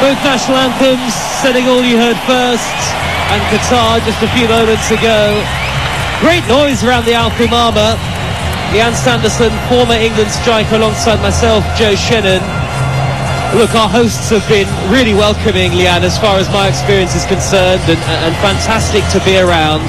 Both national anthems, Senegal you heard first, and Qatar just a few moments ago. Great noise around the Al Thumama. Ian Sanderson, former England striker, alongside myself, Joe Shannon. Look, our hosts have been really welcoming, Leanne, as far as my experience is concerned, and fantastic to be around.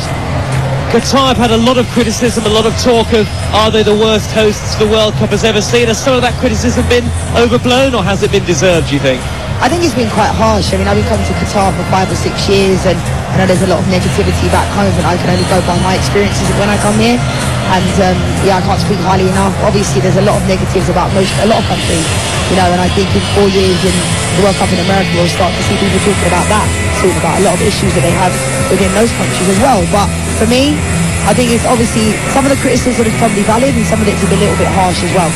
Qatar have had a lot of criticism, a lot of talk of, are they the worst hosts the World Cup has ever seen? Has some of that criticism been overblown, or has it been deserved, do you think? I think it's been quite harsh. I mean, I've been coming to Qatar for 5 or 6 years, and I know there's a lot of negativity back home, and I can only go by my experiences when I come here. And I can't speak highly enough. Obviously, there's a lot of negatives about a lot of countries, and I think in 4 years in the World Cup in America, we'll start to see people talking about that, talking about a lot of issues that they have within those countries as well. But for me, I think it's obviously some of the criticism is probably valid, and some of it's a little bit harsh as well.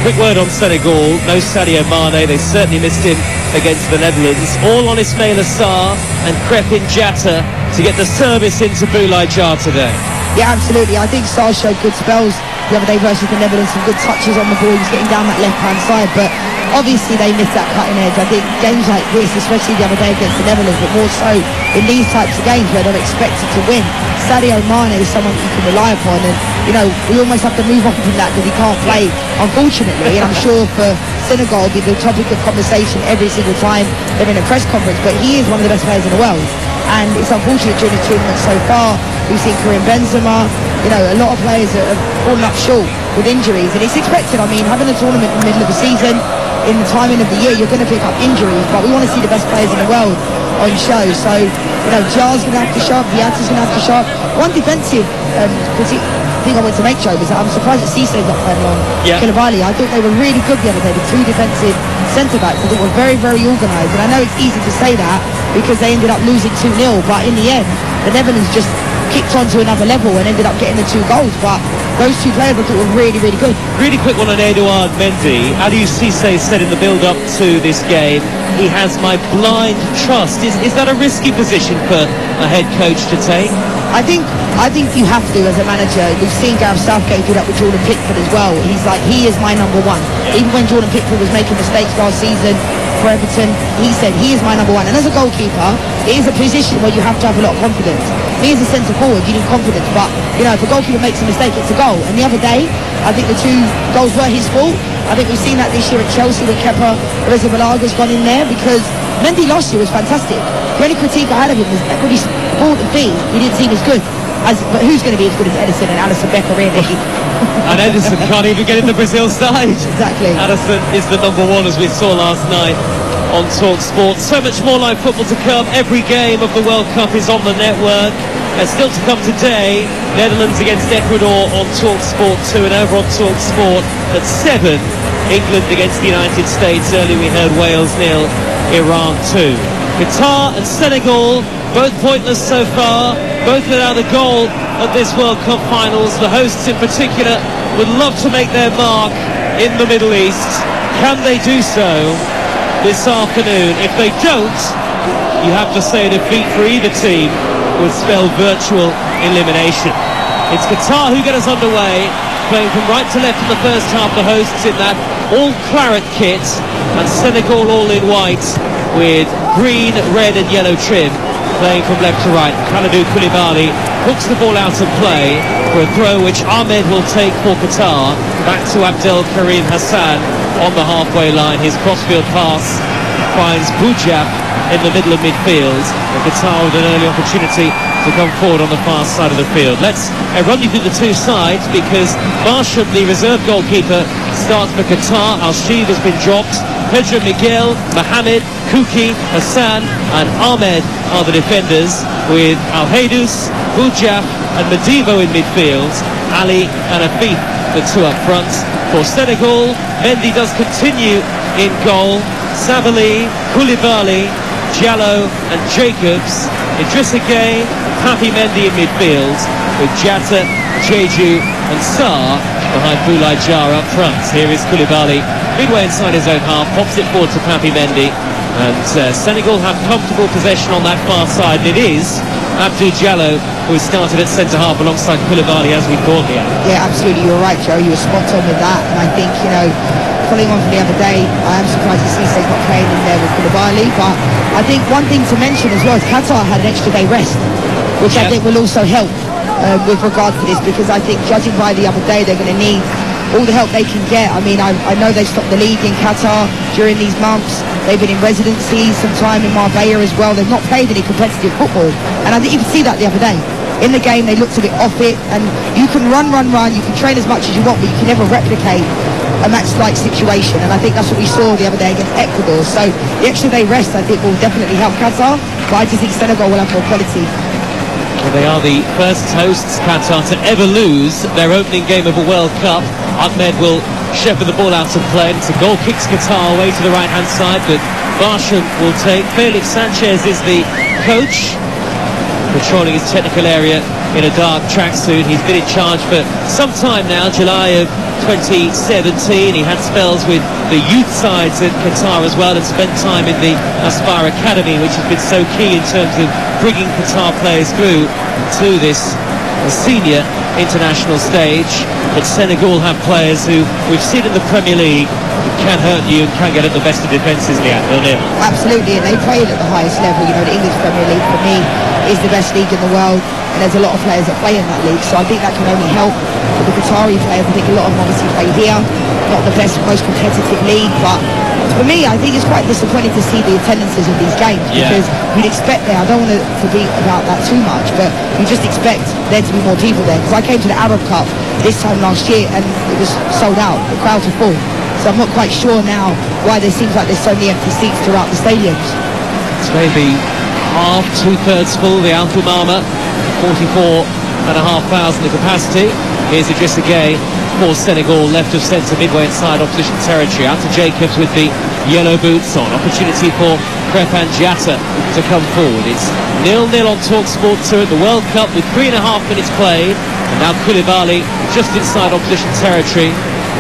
Quick word on Senegal. No Sadio Mane. They certainly missed him against the Netherlands. All on Ismail Assar and Crepin Jatta to get the service into Boulaye Dia today. Yeah, absolutely. I think Sarr showed good spells the other day versus the Netherlands, some good touches on the ball. He was getting down that left-hand side, but obviously they missed that cutting edge. I think games like this, especially the other day against the Netherlands, but more so in these types of games where they're expected to win, Sadio Mane is someone that you can rely upon, and we almost have to move on from that because he can't play, unfortunately. And I'm sure for Senegal it'll be the topic of conversation every single time they're in a press conference, but he is one of the best players in the world. And it's unfortunate during the tournament so far. We've seen Karim Benzema, a lot of players that have fallen up short with injuries, and it's expected. I mean, having a tournament in the middle of the season, in the timing of the year, you're going to pick up injuries, but we want to see the best players in the world on show. So, Dia's going to have to show up, Diatta's going to have to show up. One defensive thing I wanted to make, Joe, was that I'm surprised that Cissé's not playing along. Yeah. Koulibaly, I thought they were really good the other day, the two defensive centre-backs. I think were very, very organised, and I know it's easy to say that because they ended up losing 2-0, but in the end, the Netherlands just kicked on to another level and ended up getting the 2 goals. But those 2 players I thought were really, really good. Really quick one on Edouard Mendy. Aliou Cissé said in the build-up to this game, he has my blind trust. Is that a risky position for a head coach to take? I think you have to as a manager. We've seen Gareth Southgate do that with Jordan Pickford as well. He's like, he is my number one. Even when Jordan Pickford was making mistakes last season for Everton, he said he is my number one. And as a goalkeeper, it is a position where you have to have a lot of confidence. Me as a centre forward, you need confidence, but if a goalkeeper makes a mistake, it's a goal. And the other day, I think the 2 goals were his fault. I think we've seen that this year at Chelsea when Kepa Arrizabalaga has gone in there, because Mendy last year was fantastic. The only critique I had of him was that when he scored the fee, he didn't seem as good. But who's going to be as good as Edison and Alisson Becker, really? And Edison can't even get in the Brazil side. Exactly. Alisson is the number one, as we saw last night on Talk Sport. So much more live football to come. Every game of the World Cup is on the network. Still to come today, Netherlands against Ecuador on Talk Sport 2, and over on Talk Sport at 7, England against the United States. Earlier we heard Wales 0, Iran 2. Qatar and Senegal, both pointless so far, both without a goal at this World Cup finals. The hosts in particular would love to make their mark in the Middle East. Can they do so this afternoon? If they don't, you have to say a defeat for either team would spell virtual elimination. It's Qatar who get us underway, playing from right to left in the first half, the hosts in that all-claret kit, and Senegal all in white with green, red and yellow trim, playing from left to right. Kalidou Koulibaly hooks the ball out of play for a throw which Ahmed will take for Qatar. Back to Abdel Karim Hassan on the halfway line. His crossfield pass finds Boujaf in the middle of midfield, and Qatar with an early opportunity to come forward on the far side of the field. Let's run you through the 2 sides, because Barsham, the reserve goalkeeper, starts for Qatar. Al-Shid has been dropped. Pedro Miguel, Mohamed, Kouki, Hassan and Ahmed are the defenders, with Al-Haidous, Boujaf and Madivo in midfield. Ali and Afif, the 2 up front. For Senegal, Mendy does continue in goal. Sabali, Koulibaly, Diallo and Jacobs. Idrissa Gueye, Papi Mendy in midfield, with Jatta, Jeju and Sarr behind Boulaye Dia up front. Here is Koulibaly, midway inside his own half, pops it forward to Papi Mendy, and Senegal have comfortable possession on that far side. It is Abdou Diallo who has started at centre-half alongside Koulibaly, as we thought here. Yeah, absolutely, you're right, Joe. You were spot on with that, and I think, following on from the other day, I am surprised to see Cissé not playing in there with Koulibaly, but I think one thing to mention as well is Qatar had an extra day rest, which I think will also help with regard to this, because I think judging by the other day, they're going to need all the help they can get. I mean, I know they stopped the league in Qatar during these months. They've been in residency, some time in Marbella as well. They've not played any competitive football, and I think you can see that the other day. In the game, they looked a bit off it, and you can run, you can train as much as you want, but you can never replicate a match-like situation, and I think that's what we saw the other day against Ecuador. So the extra day rest, I think, will definitely help Qatar, but I just think Senegal will have more quality. Well, they are the first hosts, Qatar, to ever lose their opening game of a World Cup. Ahmed will shepherd the ball out of play. It's a goal, kicks Qatar away to the right-hand side, but Barsham will take. Felix Sanchez is the coach, patrolling his technical area in a dark tracksuit. He's been in charge for some time now, July of 2017. He had spells with the youth sides at Qatar as well, and spent time in the Aspire Academy, which has been so key in terms of bringing Qatar players through to this senior international stage. But Senegal have players who we've seen in the Premier League can hurt you and can get at the best of defences, Leanne, don't they? Absolutely, and they played at the highest level. You know, the English Premier League for me is the best league in the world, and there's a lot of players that play in that league, so I think that can only help with the Qatari players. I think a lot of them obviously play here, not the best, most competitive league, but for me, I think it's quite disappointing to see the attendances of these games, because you'd expect there, I don't want to be about that too much, but you just expect there to be more people there, because I came to the Arab Cup this time last year and it was sold out, the crowds are full, so I'm not quite sure now why there seems like there's so many empty seats throughout the stadiums. It's maybe half, two-thirds full, the Al Thumama, 44,500 the capacity. Here's Idrissa Gueye for Senegal, left of centre, midway inside opposition territory. Out to Jacobs with the yellow boots on. Opportunity for Crépin Diatta to come forward. It's 0-0 on TalkSport 2 at the World Cup with 3.5 minutes played. And now Koulibaly just inside opposition territory.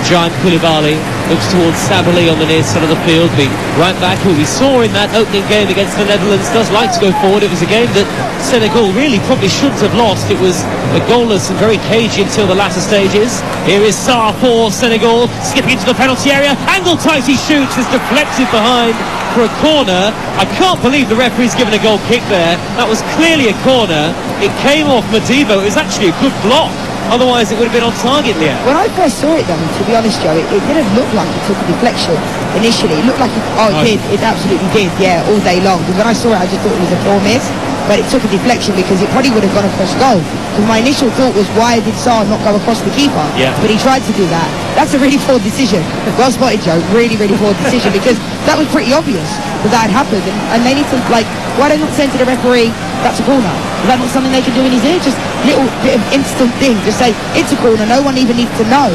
Giant Koulibaly looks towards Sabali on the near side of the field. The right back who we saw in that opening game against the Netherlands does like to go forward. It was a game that Senegal really probably shouldn't have lost. It was a goalless and very cagey until the latter stages. Here is Sarr for Senegal, skipping into the penalty area. Angle tight, he shoots, is deflected behind for a corner. I can't believe the referee's given a goal kick there. That was clearly a corner. It came off Madiba. It was actually a good block. Otherwise, it would have been on target, Leah. When I first saw it, though, to be honest, Joe, it didn't look like it took a deflection initially. It looked like it, it did. It absolutely did, yeah, all day long. Because when I saw it, I just thought it was a poor miss. But it took a deflection because it probably would have gone across goal. Because my initial thought was, why did Sarr not go across the keeper? Yeah. But he tried to do that. That's a really poor decision. Well spotted, Joe. Really, really poor decision, because that was pretty obvious that had happened. And they need to, like, why don't not send to the referee, that's a corner? Is that not something they can do in his ear? Just little bit of instant thing. Just say, it's a corner. No one even needs to know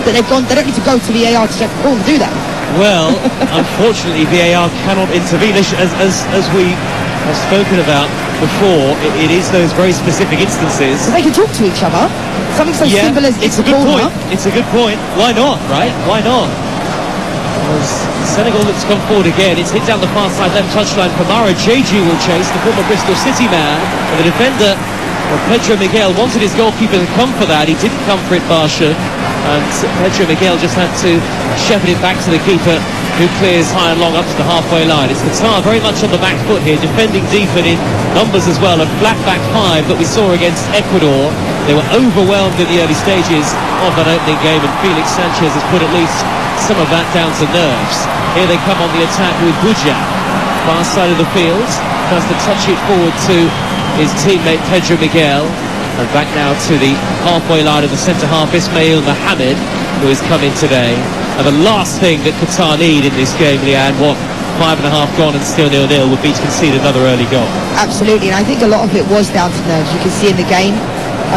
that they've gone. They don't need to go to VAR to check the corner. Do that. Well, unfortunately, VAR cannot intervene. As we have spoken about before, it is those very specific instances. So they can talk to each other. Something so simple as it's a good point. It's a good point. Why not, right? Why not? As Senegal looks to come forward again. It's hit down the far side left touchline. Kamara JG will chase, the former Bristol City man. And the defender, Pedro Miguel, wanted his goalkeeper to come for that. He didn't come for it, Barsha. And Pedro Miguel just had to shepherd it back to the keeper, who clears high and long up to the halfway line. It's Qatar very much on the back foot here, defending deep and in numbers as well. A flat back five that we saw against Ecuador. They were overwhelmed in the early stages of that opening game, and Felix Sanchez has put at least some of that down to nerves. Here they come on the attack with Buja, far side of the field, tries to touch it forward to his teammate Pedro Miguel, and back now to the halfway line of the centre half, Ismail Mohamed, who has come in today. And the last thing that Qatar need in this game, Leanne, 5.5 gone and still 0-0, would be to concede another early goal. Absolutely, and I think a lot of it was down to nerves. You can see in the game,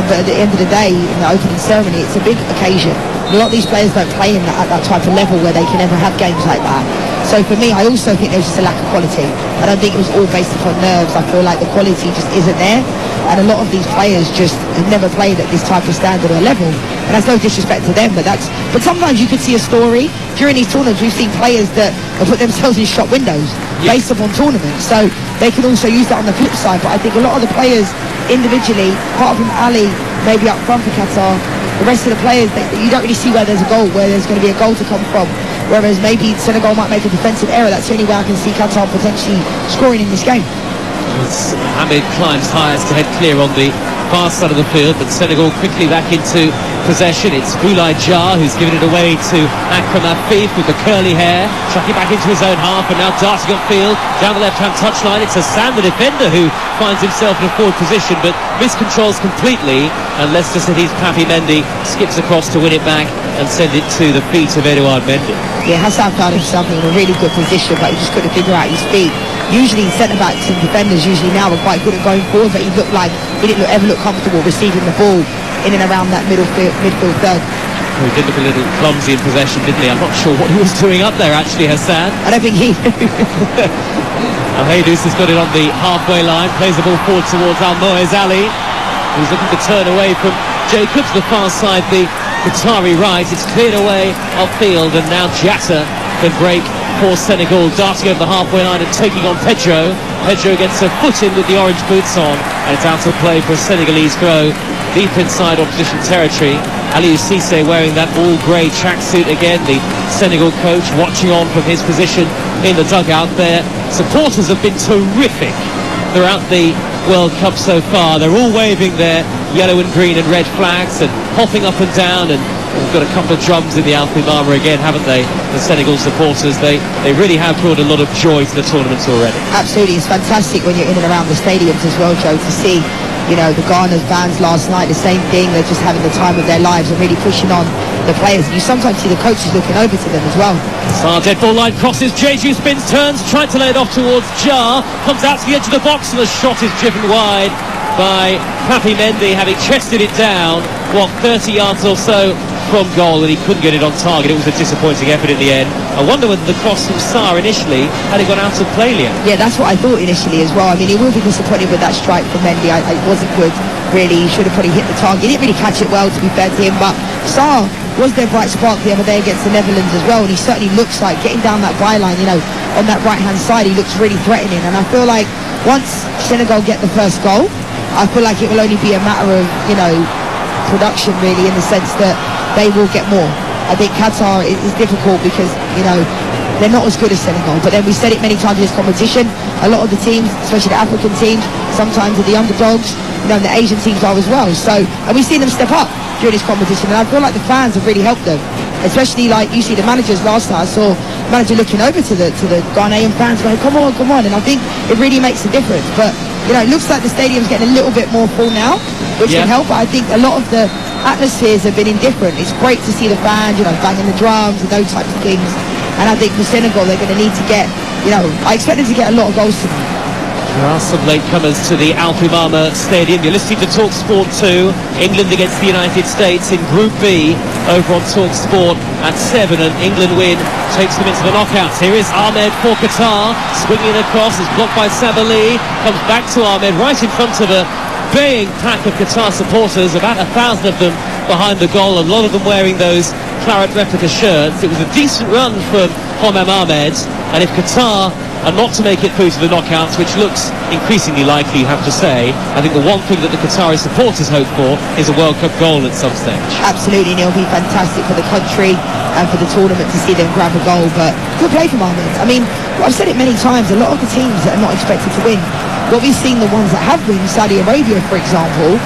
but at the end of the day, in the opening ceremony, it's a big occasion. A lot of these players don't play at that type of level where they can ever have games like that. So for me, I also think there's just a lack of quality. I don't think it was all based upon nerves. I feel like the quality just isn't there. And a lot of these players just have never played at this type of standard or level. And that's no disrespect to them, but sometimes you could see a story. During these tournaments, we've seen players that have put themselves in shop windows based upon tournaments. So they can also use that on the flip side. But I think a lot of the players individually, apart from Ali, maybe up front for Qatar, the rest of the players, you don't really see where there's a goal, where there's going to be a goal to come from. Whereas maybe Senegal might make a defensive error. That's the only way I can see Qatar potentially scoring in this game. As Hamid climbs highest to head clear on the far side of the field, but Senegal quickly back into possession. It's Boulaye Dia who's given it away to Akram Afif with the curly hair, chucking back into his own half, and now darting upfield down the left-hand touchline. It's Hassan, the defender, who finds himself in a forward position but miscontrols completely, and Leicester City's Papi Mendy skips across to win it back and send it to the feet of Edouard Mendy. Yeah, Hassan found himself in a really good position, but he just couldn't figure out his feet. Usually centre-backs and defenders usually now are quite good at going forward, but he didn't ever look comfortable receiving the ball in and around that midfield third. Well, he did look a little clumsy in possession, didn't he? I'm not sure what he was doing up there, actually, Hassan. I don't think he Al-Haydous has got it on the halfway line, plays the ball forward towards Al-Moez Ali, who's looking to turn away from Jacobs, the far side, the Qatari right. It's cleared away upfield, and now Jatta can break for Senegal, darting over the halfway line and taking on Pedro. Pedro gets a foot in with the orange boots on, and it's out of play for a Senegalese throw deep inside opposition territory. Aliou Cissé wearing that all-grey tracksuit again, the Senegal coach watching on from his position in the dugout there. Supporters have been terrific throughout the World Cup so far. They're all waving their yellow and green and red flags and hopping up and down, and we've got a couple of drums in the Alfimama again, haven't they? The Senegal supporters, they really have brought a lot of joy to the tournament already. Absolutely, it's fantastic when you're in and around the stadiums as well, Joe, to see, you know, the Ghana's fans last night, the same thing. They're just having the time of their lives and really pushing on the players. You sometimes see the coaches looking over to them as well. Sarr, dead ball line, crosses, Jeju spins, turns, tried to lay it off towards Jar, comes out to the edge of the box, and the shot is driven wide by Papi Mendy, having chested it down, 30 yards or so from goal, and he couldn't get it on target. It was a disappointing effort in the end. I wonder whether the cross from Sarr initially had it gone out of play, Liam. Yeah, that's what I thought initially as well. I mean, he will be disappointed with that strike from Mendy. It wasn't good, really. He should have probably hit the target. He didn't really catch it well, to be fair to him, but Sarr was their bright spark the other day against the Netherlands as well, and he certainly looks like getting down that byline, you know, on that right-hand side, he looks really threatening. And I feel like once Senegal get the first goal, I feel like it will only be a matter of, you know, production, really, in the sense that they will get more. I think Qatar is difficult because, you know, they're not as good as Senegal, but then we said it many times in this competition, a lot of the teams, especially the African teams, sometimes are the underdogs, you know, and the Asian teams are as well. So, and we've seen them step up during this competition, and I feel like the fans have really helped them, especially like you see the managers. Last night I saw the manager looking over to the Ghanaian fans going, come on, and I think it really makes a difference. But, you know, it looks like the stadium's getting a little bit more full now, which can help, but I think a lot of the atmospheres have been indifferent. It's great to see the fans, you know, banging the drums and those types of things, and I think for Senegal they're going to need to get, you know, I expect them to get a lot of goals tonight. There are some latecomers to the Alfimama Stadium. You're listening to Talk Sport 2, England against the United States in Group B over on Talk Sport at 7, and England win takes them into the knockouts. Here is Ahmed for Qatar, swinging across, is blocked by Sabali, comes back to Ahmed right in front of a baying pack of Qatar supporters, about 1,000 of them behind the goal, a lot of them wearing those claret replica shirts. It was a decent run from Homam Ahmed, and if Qatar are not to make it through to the knockouts, which looks increasingly likely, you have to say, I think the one thing that the Qatari supporters hope for is a World Cup goal at some stage. Absolutely, Neil. It'll be fantastic for the country and for the tournament to see them grab a goal, but good play from Ahmed. I mean, I've said it many times, a lot of the teams that are not expected to win, what we've seen, the ones that have won, Saudi Arabia, for example,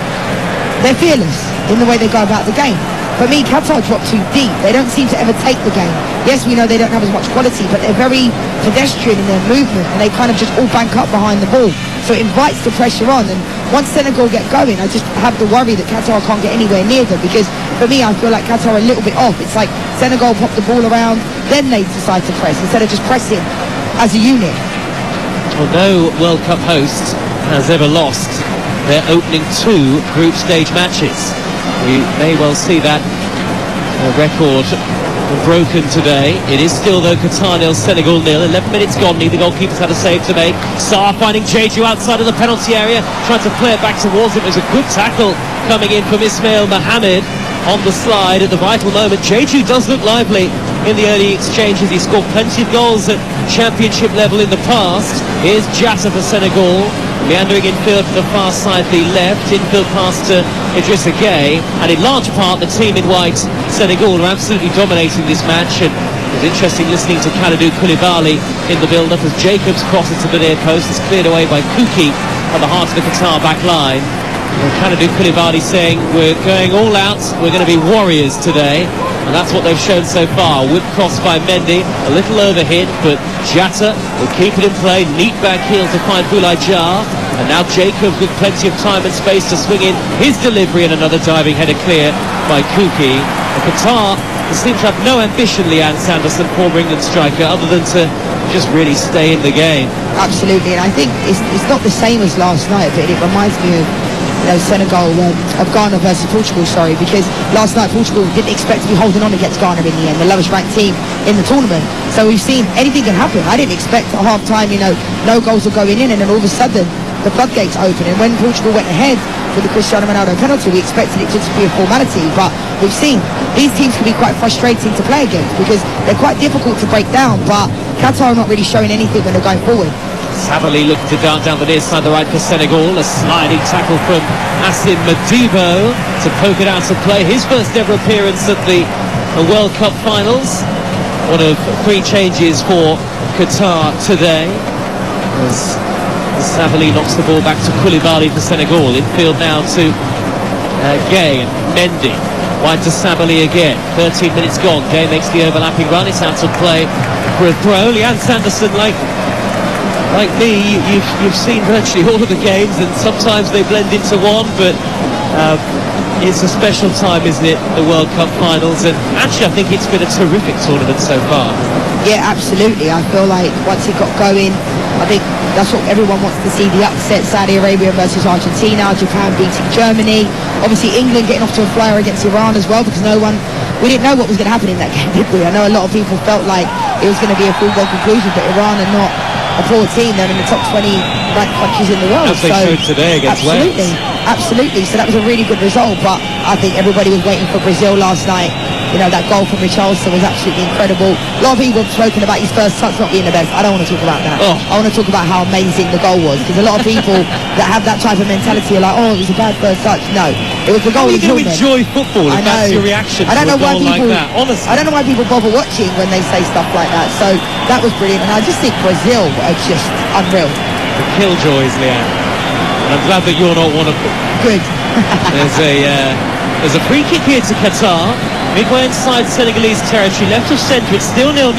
they're fearless in the way they go about the game. For me, Qatar dropped too deep. They don't seem to ever take the game. Yes, we know they don't have as much quality, but they're very pedestrian in their movement, and they kind of just all bank up behind the ball. So it invites the pressure on, and once Senegal get going, I just have the worry that Qatar can't get anywhere near them, because for me, I feel like Qatar are a little bit off. It's like Senegal pop the ball around, then they decide to press, instead of just pressing as a unit. Well, no World Cup host has ever lost their opening 2 group stage matches. We may well see that record broken today. It is still, though, Qatar 0, Senegal 0. 11 minutes gone, neither goalkeepers had a save to make. Sarr finding Jeju outside of the penalty area, trying to play it back towards him. There's a good tackle coming in from Ismail Mohammed on the slide at the vital moment. Jeju does look lively in the early exchanges. He scored plenty of goals at championship level in the past. Here's Jatta for Senegal, meandering infield to the far side, the left. Infield pass to Idrissa Gueye. And in large part, the team in white, Senegal, are absolutely dominating this match. And it was interesting listening to Kalidou Koulibaly in the build-up as Jacobs crosses to the near post. It's cleared away by Kuki at the heart of the Qatar back line. Kalidou Koulibaly saying, we're going all out, we're going to be warriors today. And that's what they've shown so far. Whip cross by Mendy, a little overhit, but Jatta will keep it in play. Neat back heel to find Boulaye Dia. And now Jacobs with plenty of time and space to swing in his delivery, and another diving header clear by Kuki. And Qatar seems to have no ambition, Leanne Sanderson, former England striker, other than to just really stay in the game. Absolutely, and I think it's not the same as last night, but it reminds me of Senegal, of Ghana versus Portugal, because last night Portugal didn't expect to be holding on against Ghana in the end, the lowest ranked team in the tournament. So we've seen anything can happen. I didn't expect at half time, no goals are going in, and then all of a sudden the floodgates open. And when Portugal went ahead with the Cristiano Ronaldo penalty, we expected it just to be a formality, but we've seen these teams can be quite frustrating to play against because they're quite difficult to break down, but Qatar are not really showing anything when they're going forward. Savali looking to dart down the near side, the right for Senegal. A sliding tackle from Asim Madibo to poke it out of play. His first ever appearance at the World Cup finals. One of 3 changes for Qatar today, as Savali knocks the ball back to Koulibaly for Senegal. Infield now to Gueye and Mendy. Wide to Savali again. 13 minutes gone. Gueye makes the overlapping run. It's out of play for a throw. Leanne Sanderson, like me, you've seen virtually all of the games, and sometimes they blend into one, but it's a special time, isn't it, the World Cup finals? And actually I think it's been a terrific tournament so far. Yeah, absolutely. I feel like once it got going, I think that's what everyone wants to see, the upset. Saudi Arabia versus Argentina, Japan beating Germany, obviously England getting off to a flyer against Iran as well, because we didn't know what was going to happen in that game, did we? I know a lot of people felt like it was going to be a foregone conclusion, but Iran are not a poor team. They're in the top 20 ranked countries in the world. As they showed today against Wales. Absolutely. So that was a really good result, but I think everybody was waiting for Brazil last night. That goal from Richarlison was absolutely incredible. A lot of people have spoken about his first touch not being the best. I don't want to talk about that. I want to talk about how amazing the goal was, because a lot of people that have that type of mentality are like, it was a bad first touch. No, it was the goal. How are you going to enjoy football if that's your reaction to a goal like that? Honestly, I don't know why people bother watching when they say stuff like that. So that was brilliant, and I just think Brazil are just unreal. The killjoys, Leanne. And I'm glad that you're not one of them. Good. There's a free kick here to Qatar. Midway inside Senegalese territory, left of centre, it's still 0-0.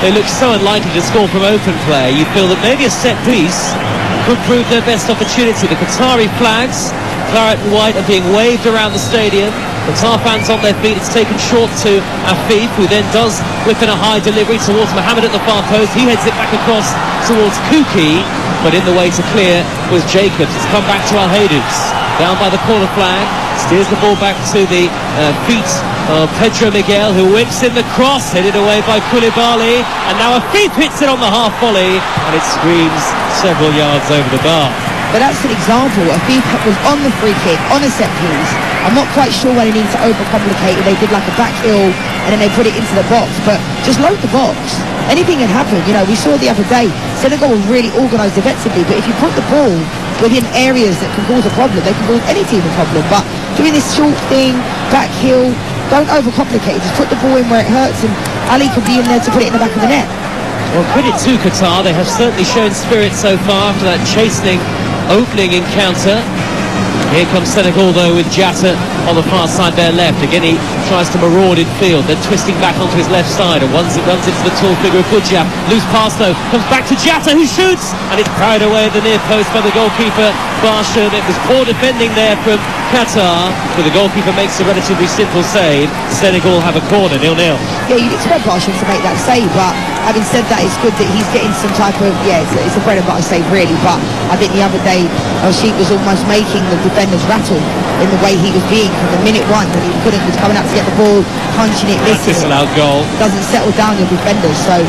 They look so unlikely to score from open play. You feel that maybe a set piece could prove their best opportunity. The Qatari flags, claret and white, are being waved around the stadium. Qatar fans on their feet. It's taken short to Afif, who then does whip in a high delivery towards Mohamed at the far post. He heads it back across towards Kuki, but in the way to clear was Jacobs. It's come back to Al Haydous, down by the corner flag. Steers the ball back to the feet of Pedro Miguel, who whips in the cross, headed away by Koulibaly, and now Afif hits it on the half volley, and it screams several yards over the bar. But that's an example. Afif was on the free kick, on a set piece. I'm not quite sure why they need to overcomplicate it. They did like a back heel, and then they put it into the box, but just load the box. Anything can happen. We saw the other day, Senegal were really organised defensively, but if you put the ball within areas that can cause a problem, they can cause any team a problem. But doing this short thing, back heel, don't overcomplicate it. Just put the ball in where it hurts, and Ali could be in there to put it in the back of the net. Well, credit to Qatar. They have certainly shown spirit so far after that chastening opening encounter. Here comes Senegal, though, with Jatta on the far side, their left. Again, he tries to maraud in field, then twisting back onto his left side, and once it runs into the tall figure of Boudjab. Loose pass, though, comes back to Jatta, who shoots, and it's carried away at the near post by the goalkeeper, Barshan. It was poor defending there from Qatar, but the goalkeeper makes a relatively simple save. Senegal have a corner, 0-0. Yeah, you'd expect Barshan to make that save, but having said that, it's good that he's getting some type of, it's a bread and butter save, really, but I think the other day, Sheik was almost making the defenders rattle in the way he was being from the minute one, that he was coming out to get the ball, punching it, missing it. Disallowed goal. Doesn't settle down your defenders, so...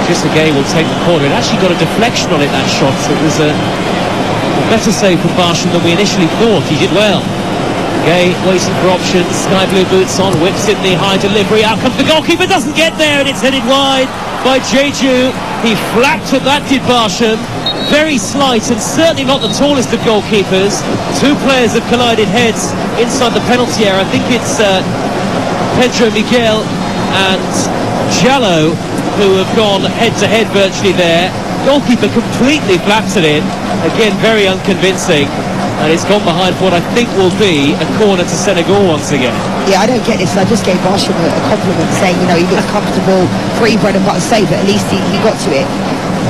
Just again will take the corner. It actually got a deflection on it, that shot, so it was a better save from Barshan than we initially thought. He did well. Gay waiting for options, sky blue boots on, whips in the high delivery, out comes the goalkeeper, doesn't get there, and it's headed wide by Jeju. He flapped at that, did Barsham. Very slight and certainly not the tallest of goalkeepers. Two players have collided heads inside the penalty area. I think it's Pedro Miguel and Jallo who have gone head-to-head virtually there. Goalkeeper completely flaps it in. Again, very unconvincing. And it's gone behind for what I think will be a corner to Senegal once again. Yeah, I don't get this. I just gave Barsham a compliment saying, he looks comfortable, pretty bread and butter save, but at least he got to it.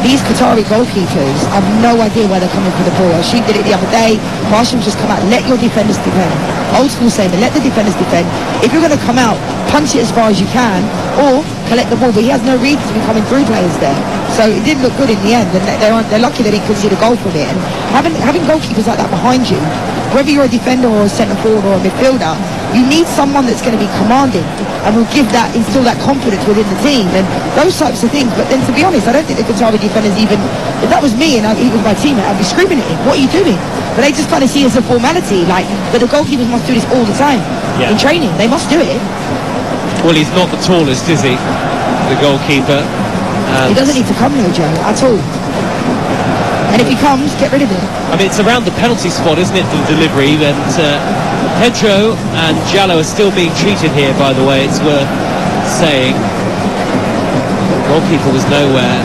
These Qatari goalkeepers have no idea where they're coming for the ball. She did it the other day. Barsham's just come out, let your defenders defend. Old school saying, let the defenders defend. If you're going to come out, punch it as far as you can, or collect the ball. But he has no reason to be coming through players there. So it didn't look good in the end, and they're lucky that he conceded a goal from it. And having goalkeepers like that behind you, whether you're a defender or a centre forward or a midfielder, you need someone that's going to be commanding and will instill that confidence within the team and those types of things. But then, to be honest, I don't think the Qatari defenders even, if that was me and he was my teammate, I'd be screaming at him, what are you doing? But they just kind of see it as a formality, but the goalkeepers must do this all the time in training. They must do it. Well, he's not the tallest, is he, the goalkeeper? He doesn't need to come, no, Joe, at all. And if he comes, get rid of him. I mean, it's around the penalty spot, isn't it, the delivery? And Pedro and Jallo are still being treated here, by the way, it's worth saying. The goalkeeper was nowhere.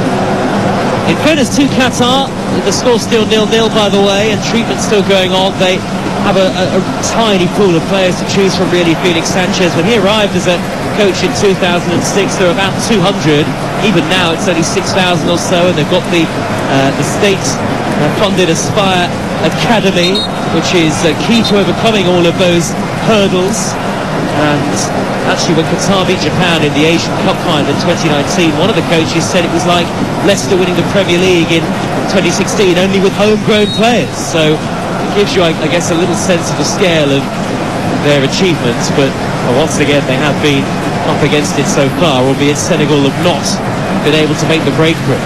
In fairness to Qatar, the score's still 0-0, by the way, and treatment's still going on. They have a tiny pool of players to choose from, really. Felix Sanchez, when he arrived as a coach in 2006, there were about 200. Even now it's only 6,000 or so, and they've got the state-funded Aspire Academy, which is key to overcoming all of those hurdles. And actually, when Qatar beat Japan in the Asian Cup final in 2019, one of the coaches said it was like Leicester winning the Premier League in 2016, only with homegrown players. So it gives you, I guess, a little sense of the scale of their achievements. But once again, they have been up against it so far, albeit Senegal have not been able to make the breakthrough.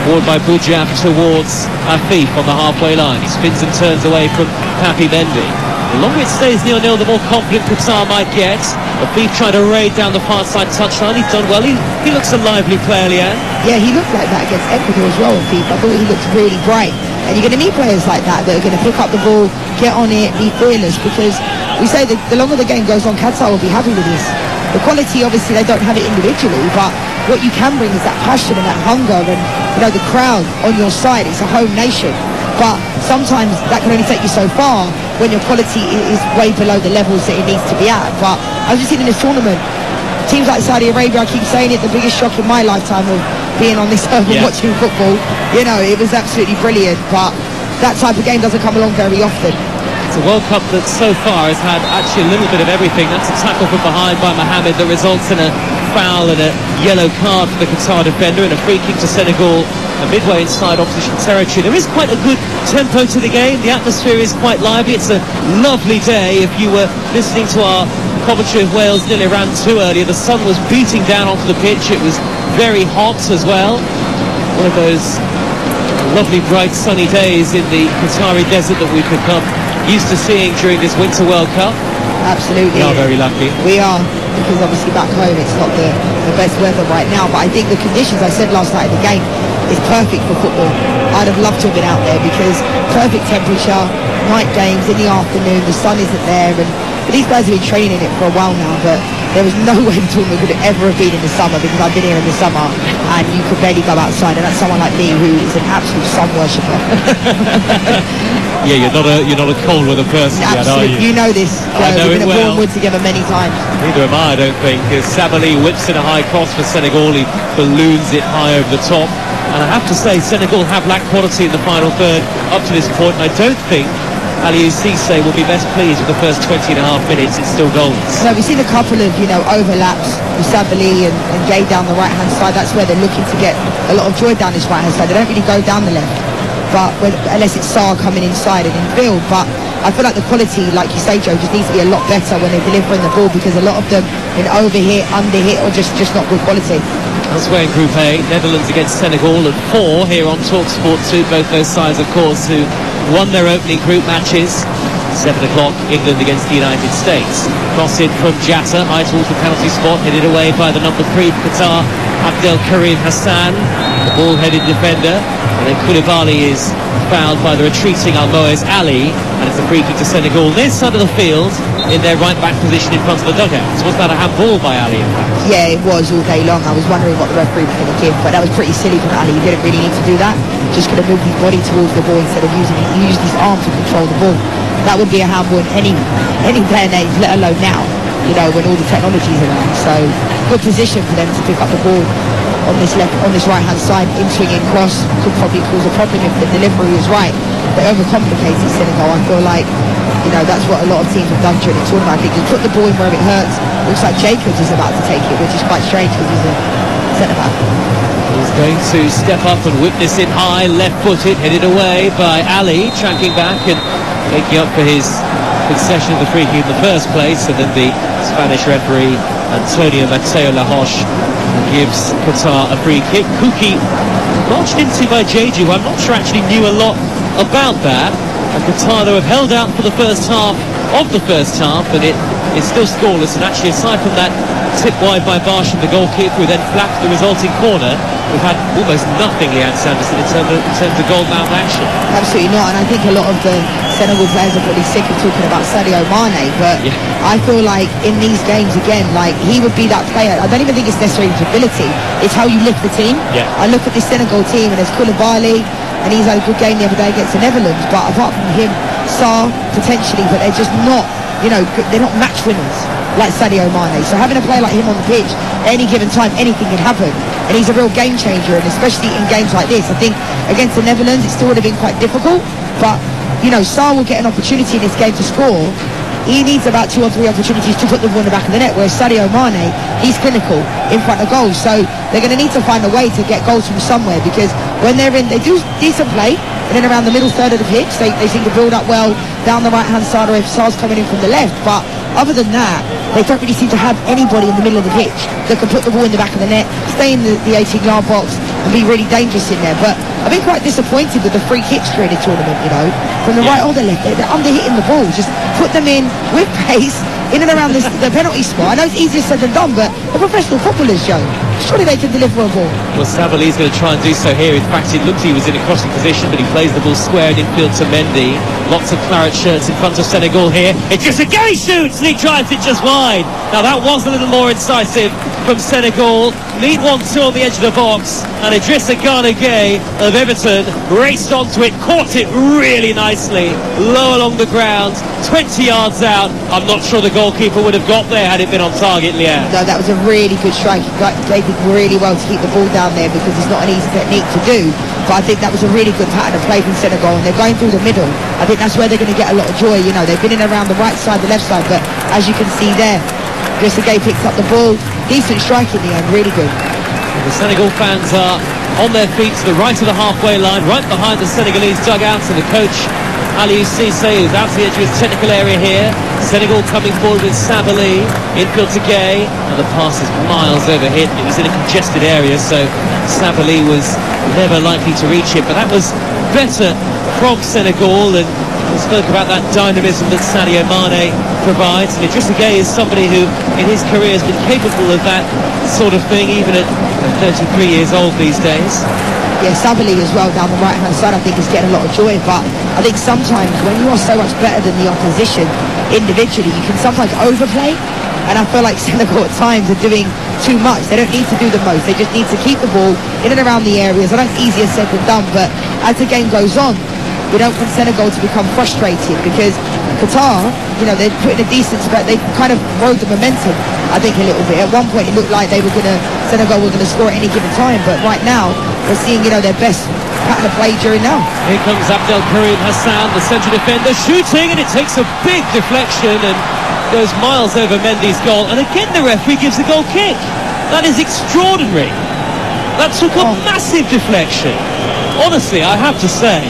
Forward by Boudjaf towards Afif on the halfway line. He spins and turns away from Papi Mendy. The longer it stays 0-0, the more confident Qatar might get. Afif trying to raid down the far side touchline. He's done well. He looks a lively player, Leanne. Yeah, he looked like that against Ecuador as well, Afif. I thought he looked really bright. And you're going to need players like that are going to pick up the ball, get on it, be fearless, because we say that the longer the game goes on, Qatar will be happy with this. The quality, obviously, they don't have it individually, but what you can bring is that passion and that hunger and, the crowd on your side. It's a home nation. But sometimes that can only take you so far when your quality is way below the levels that it needs to be at. But I was just in this tournament, teams like Saudi Arabia, I keep saying it, the biggest shock in my lifetime of being on this earth and watching football. It was absolutely brilliant, but that type of game doesn't come along very often. It's a World Cup that so far has had actually a little bit of everything. That's a tackle from behind by Mohamed that results in a foul and a yellow card for the Qatar defender, and a free kick to Senegal midway inside opposition territory. There is quite a good tempo to the game. The atmosphere is quite lively. It's a lovely day. If you were listening to our commentary of Wales nearly ran 2 earlier, the sun was beating down onto the pitch. It was very hot as well. One of those lovely bright sunny days in the Qatari desert that we've become used to seeing during this Winter World Cup. Absolutely. We are very lucky. We are, because obviously back home it's not the best weather right now, but I think the conditions, I said last night of the game, is perfect for football. I'd have loved to have been out there because perfect temperature, night games in the afternoon, the sun isn't there, and these guys have been training it for a while now, but there was no way the tournament could have ever have been in the summer, because I've been here in the summer and you could barely go outside, and that's someone like me who is an absolute sun worshipper. Yeah, you're not a cold weather person yet, are you? You know this. I know We've it been well. at Bournemouth together many times. Neither am I don't think. As Sabali whips in a high cross for Senegal, he balloons it high over the top. And I have to say, Senegal have lacked quality in the final third up to this point. And I don't think Aliou Cisse will be best pleased with the first 20 and a half minutes. It's still goals. So we've seen a couple of, overlaps with Sabali and Gay down the right-hand side. That's where they're looking to get a lot of joy down this right-hand side. They don't really go down the left, unless it's Sarr coming inside and in field. But I feel like the quality, like you say, Joe, just needs to be a lot better when they're delivering the ball, because a lot of them in overhit, underhit, or just not good quality. Elsewhere in Group A, Netherlands against Senegal at 4 here on TalkSport 2. Both those sides, of course, who won their opening group matches. 7 o'clock, England against the United States. Cross in from Jatta, high towards the penalty spot, headed away by the number 3 Qatar, Abdel Karim Hassan, the ball-headed defender. And then Koulibaly is fouled by the retreating Almoez Ali, and it's a free kick to Senegal this side of the field in their right-back position in front of the dugouts. Was that a handball by Ali, in fact? Yeah, it was all day long. I was wondering what the referee was going to give, but that was pretty silly from Ali. He didn't really need to do that. Just could have moved his body towards the ball instead of he used his arm to control the ball. That would be a handball in any day and age, let alone now, you know, when all the technology's around. So good position for them to pick up the ball on this right hand side, in swinging cross could probably cause a problem if the delivery is right. They overcomplicate it, Senegal. I feel like, you know, that's what a lot of teams have done during the tournament. I think they put the ball in where it hurts. Looks like Jacobs is about to take it, which is quite strange because he's a centre-back. He's going to step up and whip this in high, left-footed, headed away by Ali, tracking back and making up for his concession of the free kick in the first place. And then the Spanish referee Antonio Mateo Lahoche gives Qatar a free kick. Kuki marched into by Jeju, who I'm not sure actually knew a lot about that. And Qatar, though, have held out for the first half of the first half, and it's still scoreless. And actually, aside from that tip wide by Barsham, the goalkeeper, who then flapped the resulting corner, we've had almost nothing, Leanne Sanderson, in terms of goal-mouth action. Absolutely not, and I think a lot of the Senegal players are probably sick of talking about Sadio Mane, but yeah. I feel like in these games, again, like he would be that player. I don't even think it's necessarily his ability, it's how you lift the team. Yeah. I look at this Senegal team, and there's Koulibaly, and he's had a good game the other day against the Netherlands, but apart from him, Sarr, potentially, but they're just not, you know, they're not match winners like Sadio Mane. So having a player like him on the pitch, at any given time, anything can happen. And he's a real game changer, and especially in games like this. I think against the Netherlands, it still would have been quite difficult. But, you know, Sarr will get an opportunity in this game to score. He needs about 2 or 3 opportunities to put the ball in the back of the net, whereas Sadio Mane, he's clinical in front of goals. So they're going to need to find a way to get goals from somewhere, because when they're in, they do decent play, and then around the middle third of the pitch, they seem to build up well down the right-hand side, or if Sarr's coming in from the left. But other than that, they don't really seem to have anybody in the middle of the pitch that can put the ball in the back of the net, stay in the 18-yard box, and be really dangerous in there. But I've been quite disappointed with the free kicks during the tournament, you know, from the right or the left. They're under-hitting the ball. Just put them in with pace, in and around the penalty spot. I know it's easier said than done, but they're professional footballers, Joe. Surely they can deliver a ball. Well, Sabali's going to try and do so here. In fact, it looked he was in a crossing position, but he plays the ball squared infield to Mendy. Lots of claret shirts in front of Senegal here. It's just a gay shoots, and he drives it just wide. Now, that was a little more incisive from Senegal. Lead 1-2 on the edge of the box, and Idrissa Gana Gueye of Everton raced onto it, caught it really nicely, low along the ground, 20 yards out. I'm not sure the goalkeeper would have got there had it been on target, Leanne. No, that was a really good strike. He played really well to keep the ball down there, because it's not an easy technique to do. But I think that was a really good pattern of play from Senegal, and they're going through the middle. I think that's where they're going to get a lot of joy. You know, they've been in around the right side, the left side, but as you can see there, Idrissa Gueye picks up the ball. Decent strike in the end, really good. The Senegal fans are on their feet to the right of the halfway line, right behind the Senegalese dugouts, and the coach Aliou Cissé is out to the edge of his technical area here. Senegal coming forward with Sabali, infield to Gueye, and the pass is miles overhit. It was in a congested area, so Sabali was never likely to reach it, but that was better from Senegal. And we spoke about that dynamism that Sadio Mane provides, and Idrissa Gueye is somebody who in his career has been capable of that sort of thing, even at 33 years old these days. Yeah, Sabali as well down the right-hand side, I think is getting a lot of joy. But I think sometimes when you are so much better than the opposition individually, you can sometimes overplay. And I feel like Senegal at times are doing too much. They don't need to do the most. They just need to keep the ball in and around the areas. I know it's easier said than done, but as the game goes on, we don't want Senegal to become frustrated, because Qatar, you know, they're putting a decent spread. They kind of rode the momentum, I think, a little bit. At one point it looked like Senegal were going to score at any given time, but right now we're seeing, you know, their best pattern of play during now. Here comes Abdel Karim Hassan, the central defender, shooting, and it takes a big deflection and goes miles over Mendy's goal. And again the referee gives a goal kick. That is extraordinary. That took a massive deflection. Honestly, I have to say,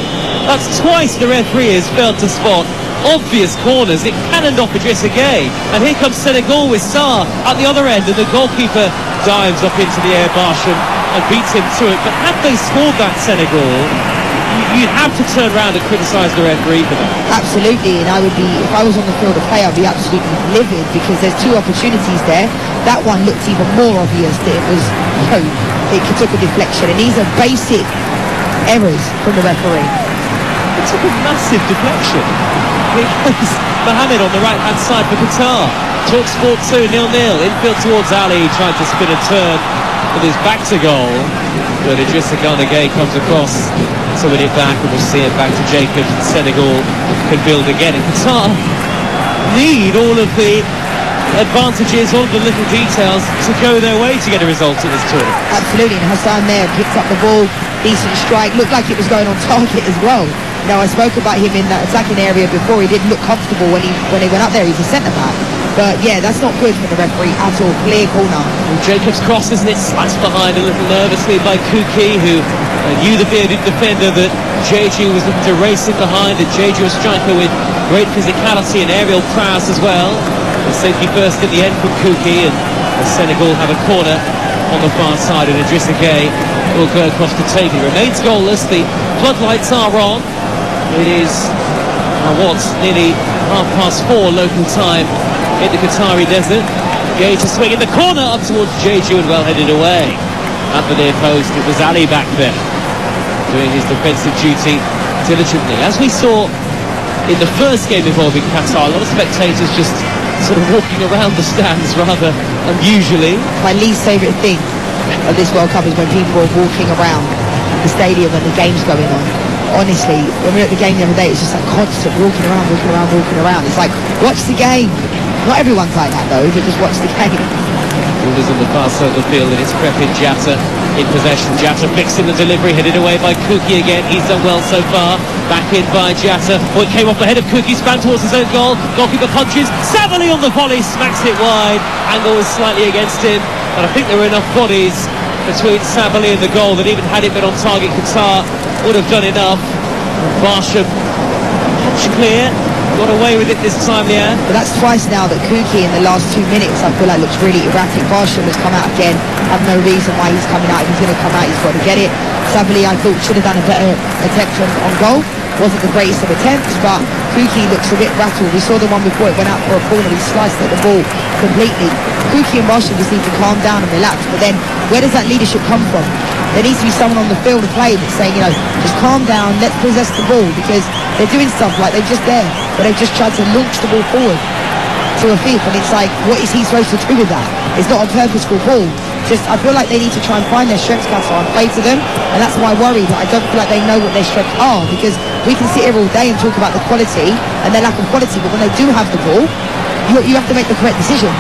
that's twice the referee has failed to spot obvious corners. It cannoned off Idrissa Gueye, and here comes Senegal with Sarr at the other end, and the goalkeeper dives up into the air, Barsham, and beats him to it. But had they scored that, Senegal, you'd have to turn around and criticise the referee for that. Absolutely, and I would be, if I was on the field of play, I'd be absolutely livid because there's two opportunities there. That one looked even more obvious that it was, it took a deflection, and these are basic errors from the referee. It took a massive deflection. It was Mohamed on the right-hand side for Qatar. TalkSport 2, 0-0. Infield towards Ali, trying to spin a turn with his back to goal. But Idrissa Gana Gueye comes across to win it back, and we'll see it back to Jacobs, and Senegal can build again. And Qatar need all of the advantages, all of the little details to go their way to get a result in this tournament. Absolutely, and Hassan there picked up the ball, decent strike, looked like it was going on target as well. Now, I spoke about him in that attacking area before. He didn't look comfortable when he went up there. He's a centre-back. But, yeah, that's not good for the referee at all. Clear corner. Well, Jacobs crosses, and it slides behind a little nervously by Kuki, who knew the bearded defender that Jeju was looking to race in behind. And Jeju, a striker with great physicality and aerial prowess as well. And safety first in the end from Kuki, and Senegal have a corner on the far side, and Idrissa Gueye will go across to take it. Remains goalless. The floodlights are on. It is nearly 4:30 local time in the Qatari desert. Gueye to swing in the corner up towards Jeju, and well headed away at the near post. It was Ali back there doing his defensive duty diligently. As we saw in the first game involving Qatar, a lot of spectators just sort of walking around the stands rather unusually. My least favourite thing of this World Cup is when people are walking around the stadium when the game's going on. Honestly, when we were at the game the other day, it's just like constant walking around. It's like, watch the game. Not everyone's like that though, but just watch the game. Rulers on the far side of the field, and it's Crepin Jatta in possession. Jatta fixing the delivery, headed away by Kuki again. He's done well so far. Back in by Jatta. Oh, it came off the head of Kuki, span towards his own goal. Goalkeeper punches. Savali on the volley, smacks it wide. Angle was slightly against him, but I think there were enough bodies between Savali and the goal that even had it been on target, Qatar would have done enough. Barsham, punch clear. Got away with it this time, Leanne. But that's twice now that Kuki in the last 2 minutes I feel like looks really erratic. Barsham has come out again. I have no reason why he's coming out. If he's going to come out, he's got to get it. Savali, I thought, should have done a better attempt on goal. Wasn't the greatest of attempts, but Kuki looks a bit rattled. We saw the one before it went out for a corner. He sliced at the ball completely. Kuki and Barsham just need to calm down and relax. But then, where does that leadership come from? There needs to be someone on the field of play that's saying, just calm down, let's possess the ball, because they're doing stuff like they're just there, but they've just tried to launch the ball forward to a fifth, and it's like, what is he supposed to do with that? It's not a purposeful ball. I feel like they need to try and find their strengths, Qatar, and play to them, and that's why I worry that I don't feel like they know what their strengths are, because we can sit here all day and talk about the quality and their lack of quality, but when they do have the ball, you have to make the correct decisions.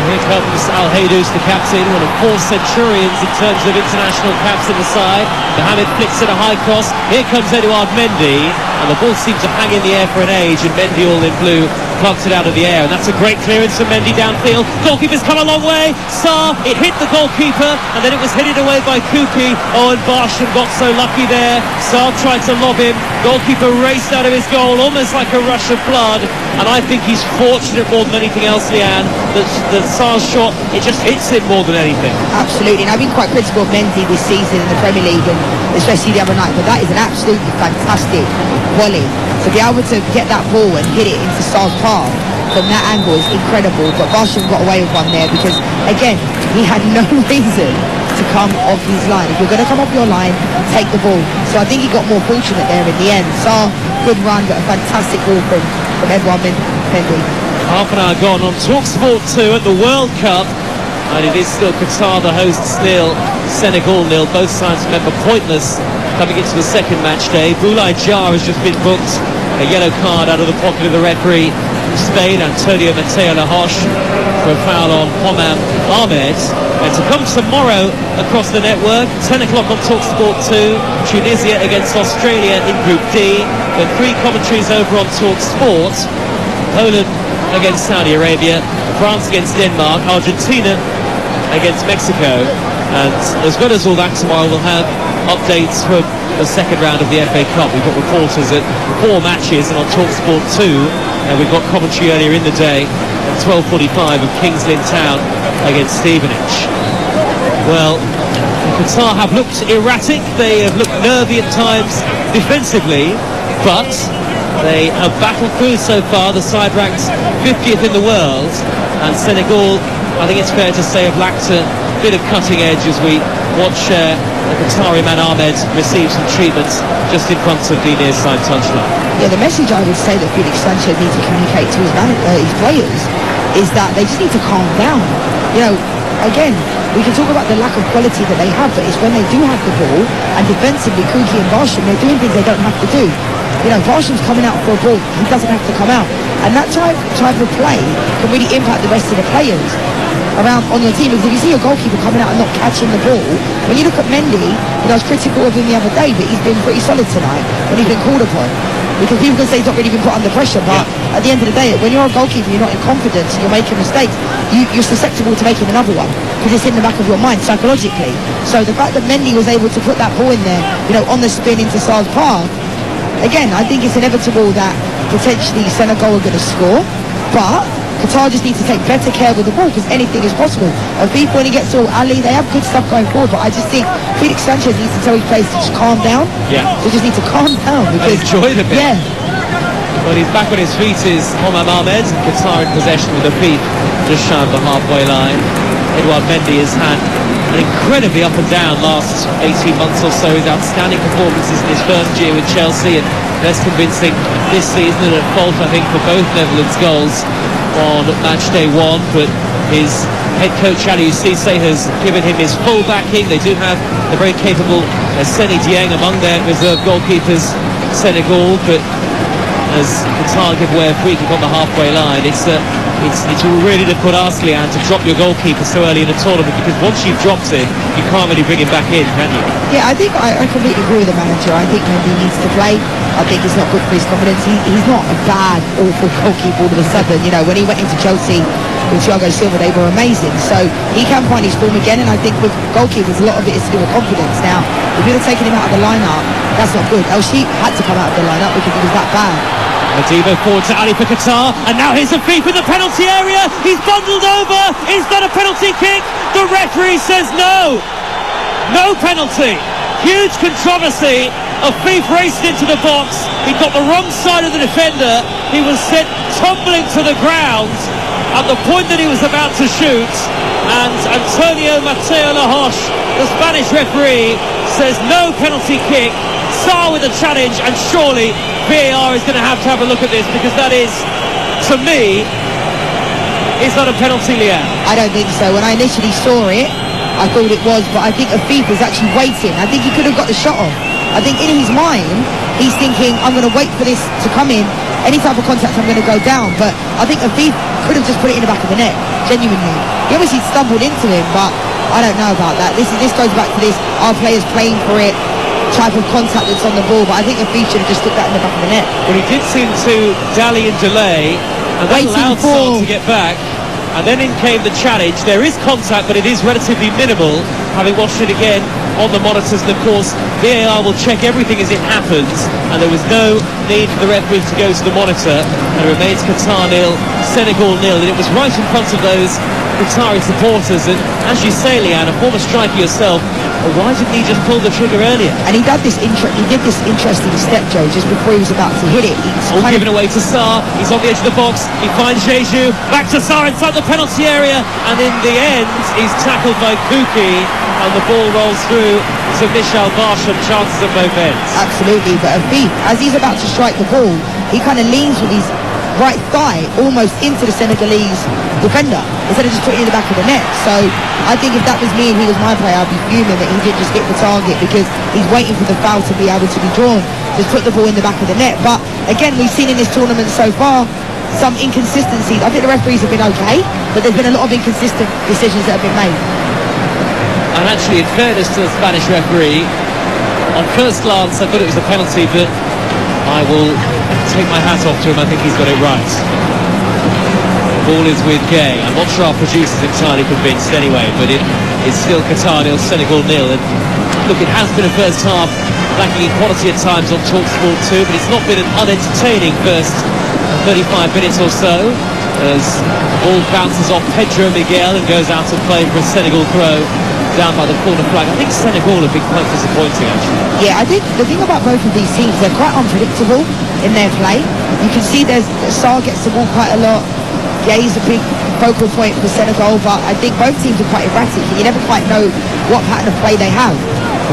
Here comes Al Haydous, the captain, one of 4 centurions in terms of international caps in the side. Mohamed flicks at a high cross. Here comes Edouard Mendy, and the ball seemed to hang in the air for an age, and Mendy, all in blue, plucks it out of the air, and that's a great clearance from Mendy downfield. Goalkeeper's come a long way. Sarr, it hit the goalkeeper, and then it was headed away by Kuki. Oh, and Barsham got so lucky there. Sarr tried to lob him. Goalkeeper raced out of his goal, almost like a rush of blood, and I think he's fortunate more than anything else, Leanne, that Sarr's shot, it just hits him more than anything. Absolutely, and I've been quite critical of Mendy this season in the Premier League, and especially the other night, but that is an absolutely fantastic volley. To be able to get that ball and hit it into Sarr's palm from that angle is incredible, but Barsham got away with one there because, again, he had no reason to come off his line. If you're going to come off your line, take the ball. So I think he got more fortunate there in the end. Sarr, good run, but a fantastic ball from Edouard Mendy. Half an hour gone on TalkSport 2 at the World Cup, and it is still Qatar the hosts 0, Senegal 0. Both sides, remember, pointless coming into the second match day. Boulaye Dia has just been booked a yellow card out of the pocket of the referee from Spain, Antonio Mateo Lahoche, for a foul on Homam Ahmed. And to come tomorrow across the network, 10 o'clock on TalkSport 2, Tunisia against Australia in Group D. The 3 commentaries over on TalkSport. Poland against Saudi Arabia, France against Denmark, Argentina against Mexico, and as well as all that, tomorrow we'll have updates from the second round of the FA Cup. We've got reporters at 4 matches, and on TalkSport 2 and we've got commentary earlier in the day at 12:45 of Kings Lynn Town against Stevenage. Well, Qatar have looked erratic, they have looked nervy at times, defensively, but they have battled through so far. The side ranks 50th in the world, and Senegal, I think it's fair to say, have lacked a bit of cutting edge as we watch the Qatari man Ahmed receive some treatments just in front of the near side touchline. Yeah, the message I would say that Felix Sanchez needs to communicate to his players is that they just need to calm down. You know, again, we can talk about the lack of quality that they have, but it's when they do have the ball, and defensively, Kuki and Barsham, they're doing things they don't have to do. You know, Barsham's coming out for a ball, he doesn't have to come out. And that type of play can really impact the rest of the players around on your team. Because if you see your goalkeeper coming out and not catching the ball, when you look at Mendy, you know, I was critical of him the other day, but he's been pretty solid tonight when he's been called upon. Because people can say he's not really been put under pressure, but at the end of the day, when you're a goalkeeper, you're not in confidence and you're making mistakes, you're susceptible to making another one because it's in the back of your mind psychologically. So the fact that Mendy was able to put that ball in there, you know, on the spin into Sar's path, again, I think it's inevitable that potentially Senegal are going to score, but Qatar just needs to take better care with the ball because anything is possible. And people, when he gets to Ali, they have good stuff going forward, but I just think Felix Sanchez needs to tell his players to just calm down. Yeah. They just need to calm down because enjoy the bit. Yeah. Well, he's back on his feet is Omar Ahmed. Qatar in possession with the feet just shy of the halfway line. Edouard Mendy has had an incredibly up and down last 18 months or so. His outstanding performances in his first year with Chelsea and less convincing this season, and at fault, I think, for both Netherlands' goals on match day one, but his head coach Ali Cisse has given him his full backing. They do have the very capable Seny Dieng among their reserve goalkeepers, Senegal, but as Qatar give away a free kick on the halfway line, it's really to put Arslan to drop your goalkeeper so early in the tournament, because once you've dropped him, you can't really bring him back in, can you? Yeah, I think I completely agree with the manager. I think Mendy needs to play. I think it's not good for his confidence. He's not a bad, awful goalkeeper all of a sudden. You know, when he went into Chelsea with Thiago Silva, they were amazing. So he can find his form again, and I think with goalkeepers, a lot of it is to do with confidence. Now, if you'd have taken him out of the lineup, that's not good. El Sheikh had to come out of the lineup because he was that bad. Madiba forward to Ali for Qatar, and now here's a feed in the penalty area. He's bundled over. Is that a penalty kick? The referee says no. No penalty. Huge controversy. A thief raced into the box. He got the wrong side of the defender. He was sent tumbling to the ground at the point that he was about to shoot. And Antonio Mateo Lahoche, the Spanish referee, says no penalty kick. Sar with a challenge, and surely VAR is going to have a look at this, because that is, to me, is not a penalty, Leanne. I don't think so. When I initially saw it, I thought it was, but I think Afif was actually waiting. I think he could have got the shot off. I think in his mind, he's thinking, I'm going to wait for this to come in. Any type of contact, I'm going to go down. But I think Afif could have just put it in the back of the net, genuinely. He obviously stumbled into him, but I don't know about that. This goes back to this, our players playing for it, type of contact that's on the ball, but I think Afif should have just took that in the back of the net. Well, he did seem to dally and delay, and that allowed Sar to get back. And then in came the challenge. There is contact, but it is relatively minimal, having watched it again on the monitors. And of course, VAR will check everything as it happens, and there was no need for the referee to go to the monitor. And it remains Qatar 0, Senegal 0, and it was right in front of those Qatari supporters. And as you say, Leanne, a former striker yourself, why didn't he just pull the trigger earlier? And he did this interesting step, Joe, just before he was about to hit it. All given away to Sar. He's on the edge of the box. He finds Jeju. Back to Sar inside the penalty area. And in the end, he's tackled by Kuki. And the ball rolls through to Michel Barsham. Chances at both ends. Absolutely. But Afif, as he's about to strike the ball, he kind of leans with his right thigh almost into the Senegalese defender instead of just putting it in the back of the net. So I think if that was me and he was my player, I'd be fuming that he didn't just get the target, because he's waiting for the foul to be able to be drawn, just put the ball in the back of the net. But again, we've seen in this tournament so far some inconsistencies. I think the referees have been okay, but there's been a lot of inconsistent decisions that have been made. And actually, in fairness to the Spanish referee, on first glance I thought it was a penalty, but I will take my hat off to him. I think he's got it right. The ball is with Gay. I'm not sure our producer's entirely convinced anyway, but it is still Qatar 0, Senegal 0. And look, it has been a first half lacking in quality at times on TalkSport 2, but it's not been an unentertaining first 35 minutes or so, as the ball bounces off Pedro Miguel and goes out of play for a Senegal throw. down by the corner flag. I think Senegal have been quite disappointing, actually. Yeah, I think the thing about both of these teams, they're quite unpredictable in their play. You can see Sarr gets the ball quite a lot. Gay's a big focal point for Senegal, but I think both teams are quite erratic. You never quite know what pattern of play they have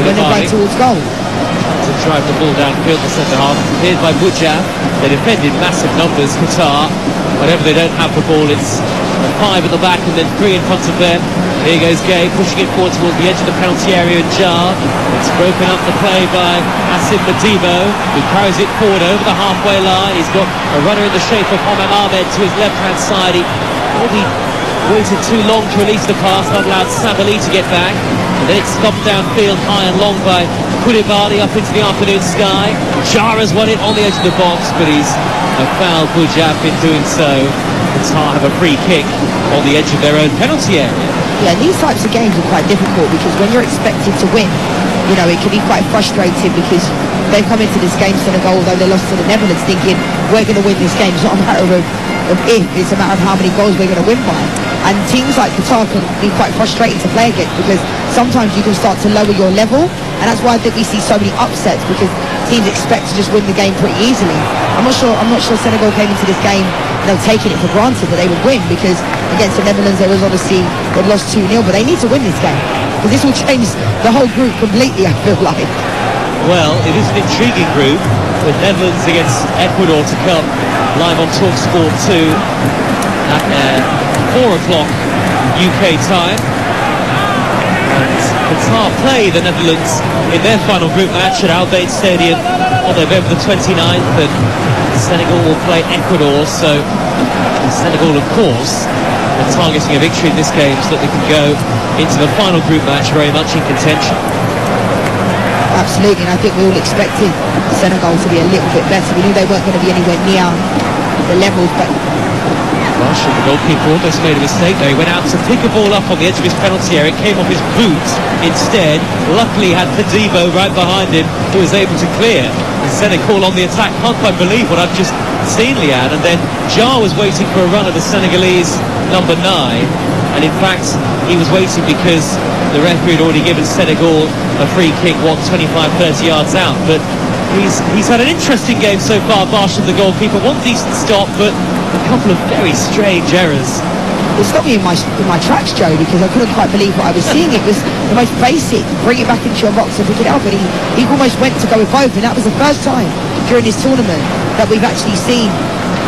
when they're going towards goal. To drive the ball downfield the centre half, cleared by Boudjaf. They defend in massive numbers, Qatar. Whenever they don't have the ball, it's 5 at the back and then 3 in front of them. Here goes Gay, pushing it forward towards the edge of the penalty area and Jar. It's broken up the play by Asim Madibo, who carries it forward over the halfway line. He's got a runner in the shape of Mohamed Ahmed to his left-hand side. He probably waited too long to release the pass, not allowed Sabali to get back. And then it's stopped downfield high and long by Koulibaly up into the afternoon sky. Jar has won it on the edge of the box, but he's fouled Boudjaf in doing so. Qatar have a free kick on the edge of their own penalty area. Yeah, these types of games are quite difficult because when you're expected to win, you know, it can be quite frustrating because they've come into this game, Senegal, although they lost to the Netherlands, thinking we're going to win this game. It's not a matter of if, it's a matter of how many goals we're going to win by. And teams like Qatar can be quite frustrating to play against because sometimes you can start to lower your level, and that's why I think we see so many upsets because teams expect to just win the game pretty easily. I'm not sure Senegal came into this game, you know, taking it for granted that they would win because against the Netherlands they lost 2-0, but they need to win this game because this will change the whole group completely, I feel like. Well, it is an intriguing group with Netherlands against Ecuador to come live on TalkSport 2 at 4 o'clock UK time. And Qatar play the Netherlands in their final group match at Al Bayt Stadium on November the 29th, and Senegal will play Ecuador. So Senegal, of course, are targeting a victory in this game so that they can go into the final group match very much in contention. Absolutely, and I think we all expected Senegal to be a little bit better. We knew they weren't going to be anywhere near the levels, but Gosh, the goalkeeper almost made a mistake there. He went out to pick a ball up on the edge of his penalty area. It came off his boot instead. Luckily had Madibo right behind him, who was able to clear. And Senegal on the attack. Can't quite believe what I've just seen, Leanne. And then Jar was waiting for a run of the Senegalese number 9. And in fact, he was waiting because the referee had already given Senegal a free kick 25, 30 yards out. But he's had an interesting game so far, Barsham, the goalkeeper. One decent stop, but a couple of very strange errors. It stopped me in my tracks, Joe, because I couldn't quite believe what I was seeing. It was the most basic, bring it back into your box and pick it up, and he almost went to go with both, and that was the first time during this tournament that we've actually seen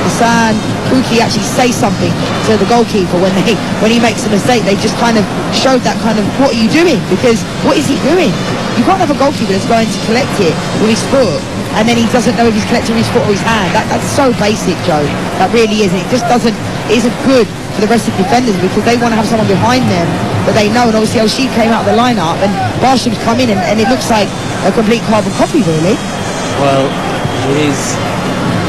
Hassan Kuki actually say something to the goalkeeper when he makes a mistake. They just kind of showed that kind of, what are you doing? Because what is he doing? You can't have a goalkeeper that's going to collect it with his foot and then he doesn't know if he's collecting his foot or his hand. That's so basic, Joe. That really isn't. It just isn't good for the rest of the defenders because they want to have someone behind them that they know. And obviously El Sheikh came out of the lineup and Barsham's come in and it looks like a complete carbon copy, really. Well, it is,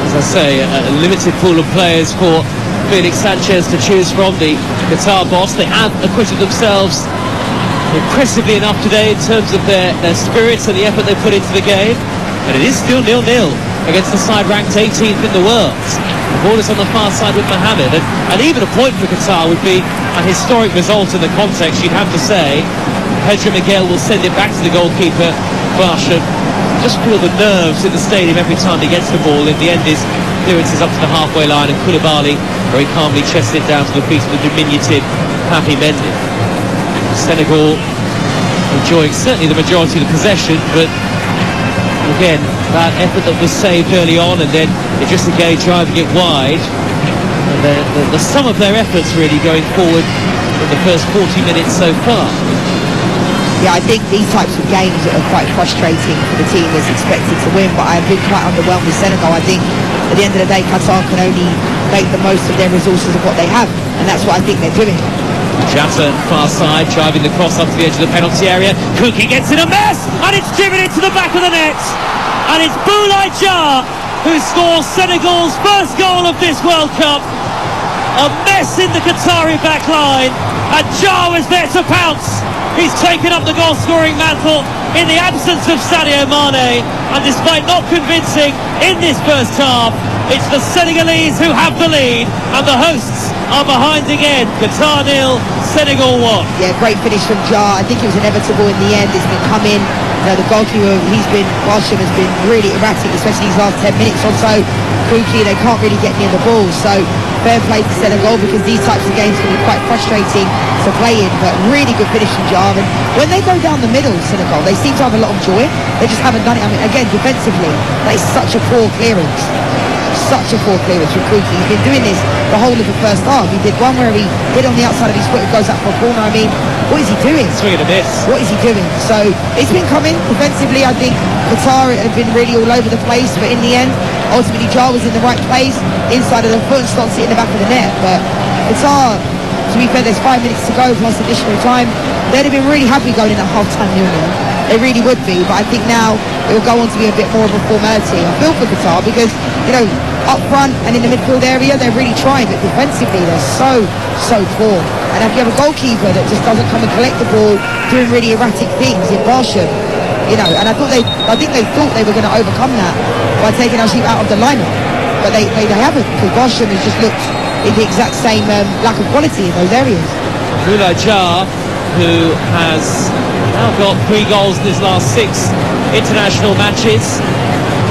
as I say, a limited pool of players for Felix Sanchez to choose from, the Qatar boss. They have acquitted themselves impressively enough today in terms of their spirits and the effort they put into the game. But it is still 0-0 against the side ranked 18th in the world. The ball is on the far side with Mohamed, and even a point for Qatar would be a historic result in the context, you'd have to say. Pedro Miguel will send it back to the goalkeeper, Barsham. Just feel the nerves in the stadium every time he gets the ball. In the end, his clearance is up to the halfway line, and Koulibaly very calmly chests it down to the feet of the diminutive Papi Mendy. Senegal enjoying certainly the majority of the possession, but again, that effort that was saved early on, and then it's just a Gay driving it wide. And the sum of their efforts really going forward in the first 40 minutes so far. Yeah, I think these types of games are quite frustrating for the team that's expected to win, but I've been quite underwhelmed with Senegal. I think at the end of the day, Qatar can only make the most of their resources of what they have, and that's what I think they're doing. Jata, far side, driving the cross up to the edge of the penalty area. Kuki gets in a mess, and it's driven into the back of the net. And it's Boulaye Dia who scores Senegal's first goal of this World Cup. A mess in the Qatari back line, and Dia was there to pounce. He's taken up the goal-scoring mantle in the absence of Sadio Mane, and despite not convincing in this first half, it's the Senegalese who have the lead, and the hosts are behind again. Qatar 0, Senegal 1. Yeah, great finish from Jar. I think it was inevitable in the end. It's been coming. You know, the goalkeeper, Barsham has been really erratic, especially these last 10 minutes or so. Kuki, they can't really get near the ball. So fair play to Senegal, because these types of games can be quite frustrating to play in. But really good finish from Jar. And when they go down the middle, Senegal, they seem to have a lot of joy. They just haven't done it. I mean, again, defensively, that is such a poor clearance. Such a poor clearance from Kuki. He's been doing this the whole of the first half. He did one where he hit on the outside of his foot, it goes up for a corner. I mean, what is he doing? Swing and a miss. What is he doing? So it's been coming defensively. I think Qatar have been really all over the place, but in the end, ultimately Jar was in the right place, inside of the foot, and slots it in the back of the net. But Qatar, to be fair, there's 5 minutes to go plus additional time. They'd have been really happy going in at half-time 0-0. They really would be, but I think now it will go on to be a bit more of a formality. I feel for Qatar because, you know, up front and in the midfield area, they're really trying, but defensively they're so poor. And if you have a goalkeeper that just doesn't come and collect the ball, doing really erratic things in Barsham, you know, and I think they thought they were going to overcome that by taking Ashif out of the lineup, but they haven't, because Barsham has just looked in the exact same lack of quality in those areas. Mullah Jar, who has now got 3 goals in his last 6 international matches,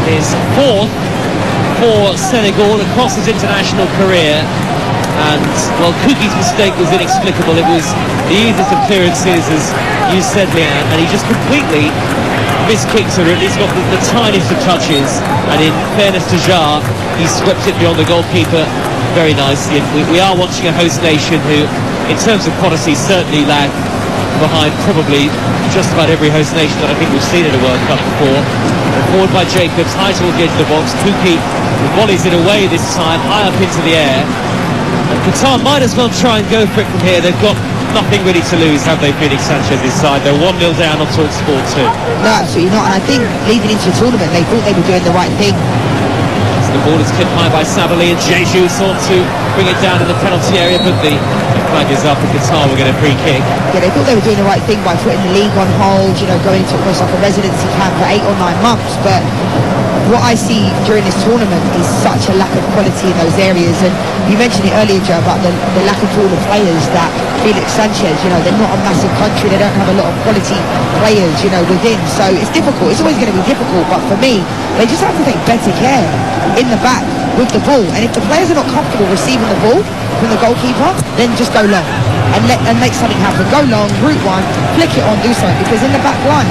is 4th for Senegal across his international career. And, well, Kuki's mistake was inexplicable. It was the easiest of clearances, as you said, Leanne, and he just completely miskicked her. He's got the tiniest of touches, and in fairness to Jar, he swept it beyond the goalkeeper very nicely. And we are watching a host nation who, in terms of quality, certainly lag behind probably just about every host nation that I think we've seen in a World Cup before. Forward by Jacobs, high towards the edge of the box. Kuki volleys it away this time, high up into the air. And Qatar might as well try and go for it from here. They've got nothing really to lose, have they, Felix Sanchez's side? They're 1-0 down on TalkSport 2. No, absolutely not. And I think leading into the tournament, they thought they were doing the right thing. The ball is clipped high by Sabali, and Jeju sought to bring it down in the penalty area, but the flag is up and Qatar will get a free kick. Yeah, they thought they were doing the right thing by putting the league on hold, you know, going to almost like a residency camp for 8 or 9 months. But what I see during this tournament is such a lack of quality in those areas. And you mentioned it earlier, Joe, about the lack of all the players that Felix Sanchez, you know, they're not a massive country, they don't have a lot of quality players, you know, within. So it's difficult, it's always going to be difficult, but for me, they just have to take better care in the back with the ball. And if the players are not comfortable receiving the ball from the goalkeeper, then just go long and make something happen. Go long, route one, flick it on, do something. Because in the back line,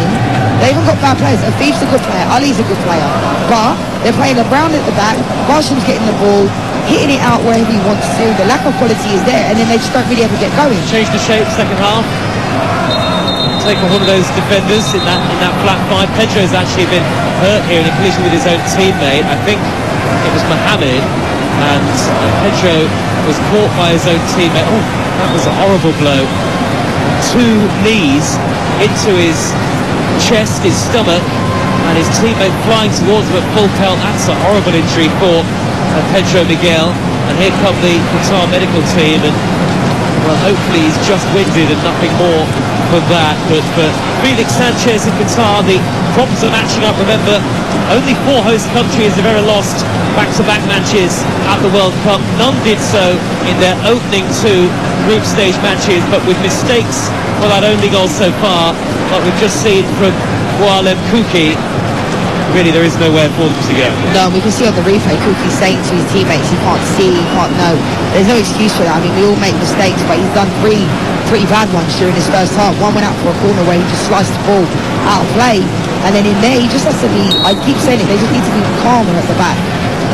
they haven't got bad players. Afif's a good player, Ali's a good player, but they're playing around at the back. Barsham's getting the ball, hitting it out wherever he wants to. The lack of quality is there, and then they just don't really ever get going. Change the shape, second half. Take one of those defenders in that flat 5. Pedro's actually been hurt here in a collision with his own teammate. I think it was Mohamed, and Pedro was caught by his own teammate. Oh, that was a horrible blow. 2 knees into his chest, his stomach, and his teammate flying towards him at full pelt. That's a horrible injury for Pedro Miguel. And here come the Qatar medical team, and well, hopefully he's just winded and nothing more than that. But for Felix Sanchez in Qatar, the problems are matching up. Remember, only 4 host countries have ever lost back-to-back matches at the World Cup. None did so in their opening 2 group stage matches, but with mistakes for that only goal so far, like we've just seen from Walem Kuki. Really, there is nowhere for them to go. No, we can see on the replay, Kuki's saying to his teammates, he can't see, he can't know. There's no excuse for that. I mean, we all make mistakes, but he's done 3 pretty bad ones during his first half. One went out for a corner where he just sliced the ball out of play. And then in there, he just has to be, I keep saying it, they just need to be calmer at the back,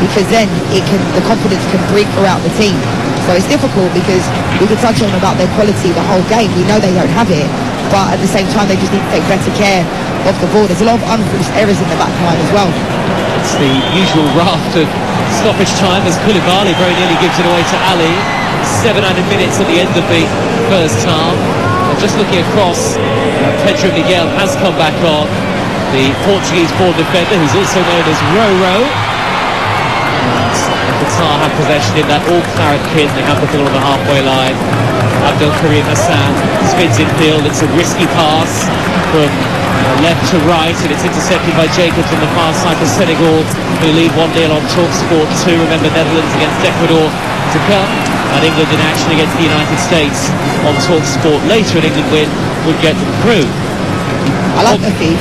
because then the confidence can break throughout the team. So it's difficult because we could touch on about their quality the whole game. We know they don't have it, but at the same time, they just need to take better care of the ball. There's a lot of unforced errors in the back line as well. It's the usual raft of stoppage time as Koulibaly very nearly gives it away to Ali. 7 added minutes at the end of the first half. And just looking across, Pedro Miguel has come back on, the Portuguese born defender, who's also known as Roro. Qatar have possession in that all-claret kit. They have the ball on the halfway line. Abdel Karim Hassan spins in field. It's a risky pass from left to right, and it's intercepted by Jacobs on the far side for Senegal, who lead 1-0 on TalkSport 2. Remember, Netherlands against Ecuador to come, and England in action against the United States on TalkSport later. An England win would get them through. I like Afif.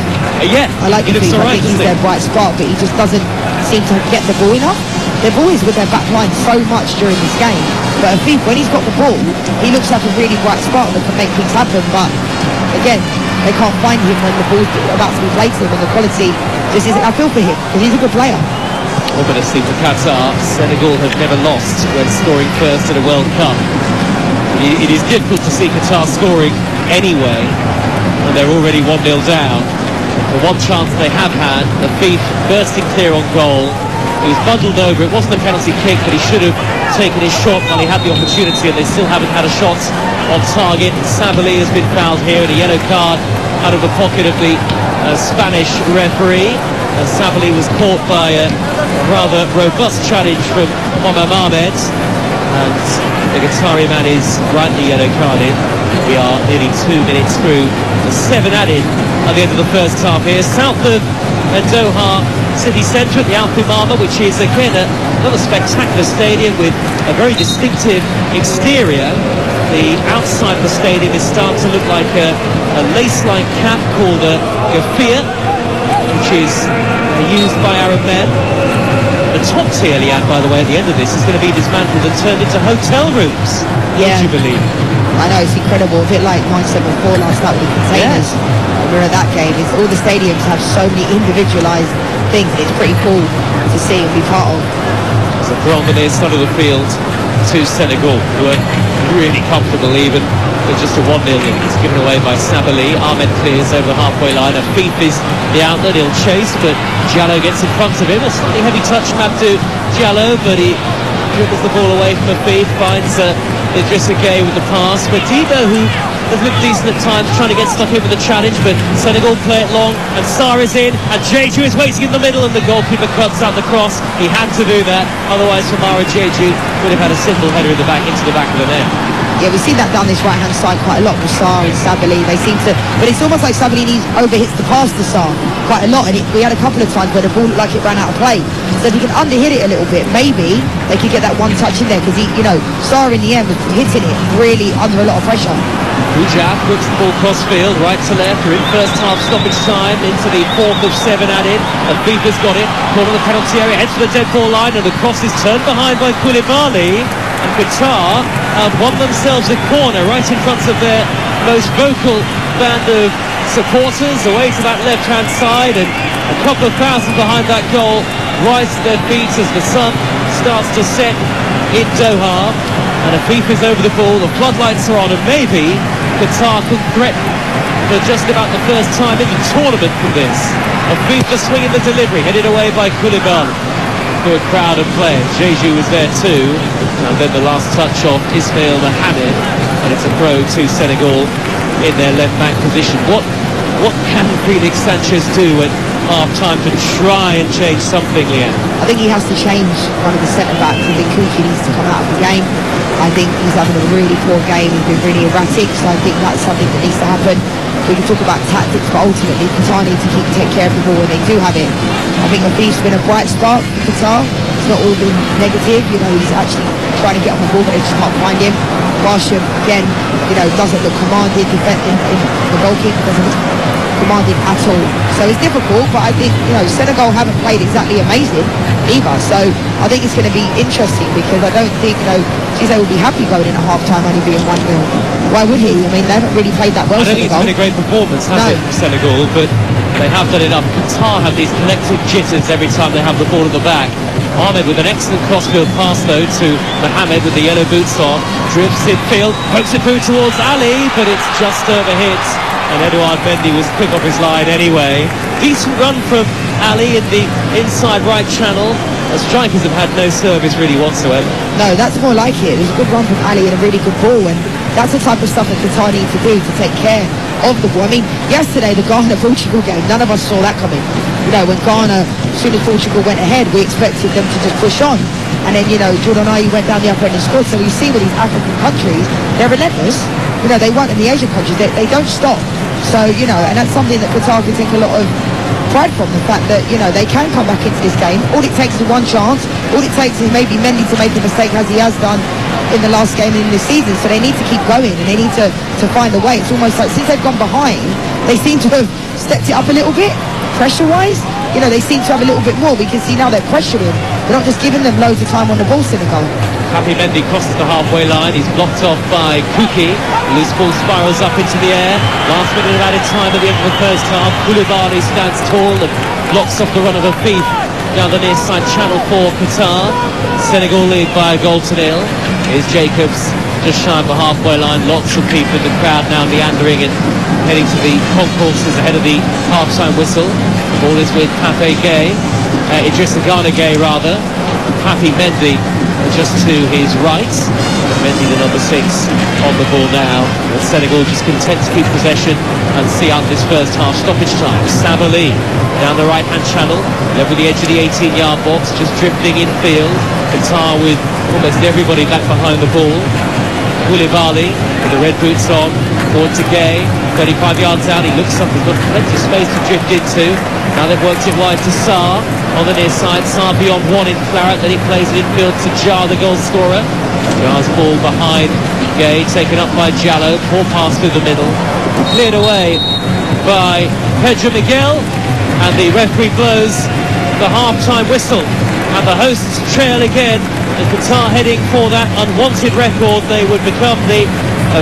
Yeah, I like Afif. I think he's their bright spot, but he just doesn't seem to get the ball enough. They're always with their back line so much during this game. But Afif, when he's got the ball, he looks like a really bright spot that can make things happen. But again, they can't find him when the ball's about to be played to him, and the quality just isn't. I feel for him because he's a good player. Obviously for Qatar, Senegal have never lost when scoring first at a World Cup. It is difficult to see Qatar scoring anyway, and they're already 1-0 down. The one chance they have had, the Afif bursting clear on goal. He was bundled over. It wasn't a penalty kick, but he should have taken his shot while he had the opportunity, and they still haven't had a shot on target. Sabali has been fouled here, and a yellow card out of the pocket of the Spanish referee. Sabali was caught by a rather robust challenge from Mohamed Ahmed, and the Qatari man is rightly yellow carded. We are nearly 2 minutes through, the 7 added at the end of the first half here. South of Doha city centre at the Al Thumama, which is again another spectacular stadium with a very distinctive exterior. The outside of the stadium is starting to look like a lace-like cap called a gaffia, which is used by Arab men. The top tier, Liane, by the way, at the end of this is going to be dismantled and turned into hotel rooms. Yeah. Would you believe? I know, it's incredible. A bit like 974 last night with the containers. I remember that game. All the stadiums have so many individualised things. It's pretty cool to see and be part of. There's a throng on the side of the field to Senegal, who are really comfortable even with just a 1-0 lead. It's given away by Sabali. Ahmed clears over the halfway line. Afif is the outlet. He'll chase, but Diallo gets in front of him. A slightly heavy touch from Abdou Diallo, but he dribbles the ball away from Afif, finds Idrissa Gueye with the pass. But Dido, who has looked decent at times, trying to get stuck in with the challenge, but Senegal play it long, and Sarr is in, and Jeju is waiting in the middle, and the goalkeeper cuts out the cross. He had to do that, otherwise Famara Jeju would have had a simple header in the back into the back of the net. Yeah, we've seen that down this right-hand side quite a lot with Sarr and Sabali. They seem to, but it's almost like Sabali overhits the pass to Sarr quite a lot, and we had a couple of times where the ball looked like it ran out of play. So if he can underhit it a little bit, maybe they could get that one touch in there, because Sarr in the end was hitting it really under a lot of pressure. Ujab whips the ball cross field, right to left. We're in first half stoppage time, into the 4th of 7 added. And Fifa's got it, caught on the penalty area, heads for the dead ball line, and the cross is turned behind by Koulibaly. And Qatar have won themselves a corner right in front of their most vocal band of supporters, away to that left-hand side, and a couple of thousand behind that goal rise to their feet as the sun starts to set in Doha. And Afif is over the ball, the floodlights are on, and maybe Qatar could threaten for just about the first time in the tournament from this. Afif the swing in the delivery, headed away by Koulibaly. Good crowd of players. Jeju was there too, and then the last touch off Ismail Mohamed, and it's a throw to Senegal in their left back position. What can Felix Sanchez do at half-time to try and change something, Liane? I think he has to change one of the centre-backs. I think Kuki needs to come out of the game. I think he's having a really poor game. He's been really erratic, so I think that's something that needs to happen. We can talk about tactics, but ultimately Qatar need to take care of the ball when they do have it. I think Afif's been a bright spark for Qatar. It's not all been negative. He's actually trying to get on the ball, but they just can't find him. Marsham, again, doesn't look commanding. The goalkeeper doesn't look commanding at all. So it's difficult, but I think, Senegal haven't played exactly amazing either. So I think it's going to be interesting, because I don't think, Cisse will be happy going in at half-time only being 1-0. Why would he? I mean, they haven't really played that well, I don't think it's been a great performance, has it, from Senegal, but they have done enough. Qatar have these collective jitters every time they have the ball at the back. Ahmed with an excellent crossfield pass, though, to Mohamed with the yellow boots on. Drifts in field, pokes it through towards Ali, but it's just overhit. And Edouard Mendy was quick off his line anyway. Decent run from Ali in the inside right channel. The strikers have had no service really whatsoever. No, that's more like it. It was a good run from Ali and a really good ball. And That's the type of stuff that Qatar need to do to take care of the ball. I mean, yesterday, the Ghana-Portugal game, none of us saw that coming. You know, when Ghana, as soon as Portugal went ahead, we expected them to just push on. And then, you know, Jordan Ayew went down the upper end and scored. So we see with these African countries, they're relentless. You know, they weren't in the Asian countries. They don't stop. So, you know, and that's something that Qatar can take a lot of pride from, the fact that, you know, they can come back into this game. All it takes is one chance. All it takes is maybe Mendy to make a mistake, as he has done in the last game in this season. So they need to keep going, and they need to find a way. It's almost like since they've gone behind, they seem to have stepped it up a little bit, pressure-wise. You know, they seem to have a little bit more. We can see now they're pressuring. They're not just giving them loads of time on the ball, Senegal. Happy Mendy crosses the halfway line. He's blocked off by Kuki. Loose ball spirals up into the air. Last minute of added time at the end of the first half. Koulibaly stands tall and blocks off the run of Afif down the near side channel for Qatar. Senegal lead by a goal to nil. Here's Jacobs just shy of the halfway line. Lots of people in the crowd now meandering and heading to the concourses ahead of the half-time whistle. The ball is with Pape Gueye. Idrissa Gana Gueye, rather. Happy Mendy just to his right. Mendy, the number 6, on the ball now. And Senegal just content to keep possession and see out this first half stoppage time. Sabali down the right-hand channel, level the edge of the 18-yard box, just drifting infield. Qatar with almost everybody back behind the ball. Koulibaly with the red boots on, forward to Gueye, 35 yards out. He looks up, he's got plenty of space to drift into. Now they've worked it wide to Sarr on the near side. Sarr beyond one in claret, then he plays it infield to Jar, the goal scorer. Jar's ball behind Gueye, taken up by Diallo. Poor pass through the middle, cleared away by Pedro Miguel, and the referee blows the half-time whistle, and the hosts trail again. And Qatar heading for that unwanted record. They would become the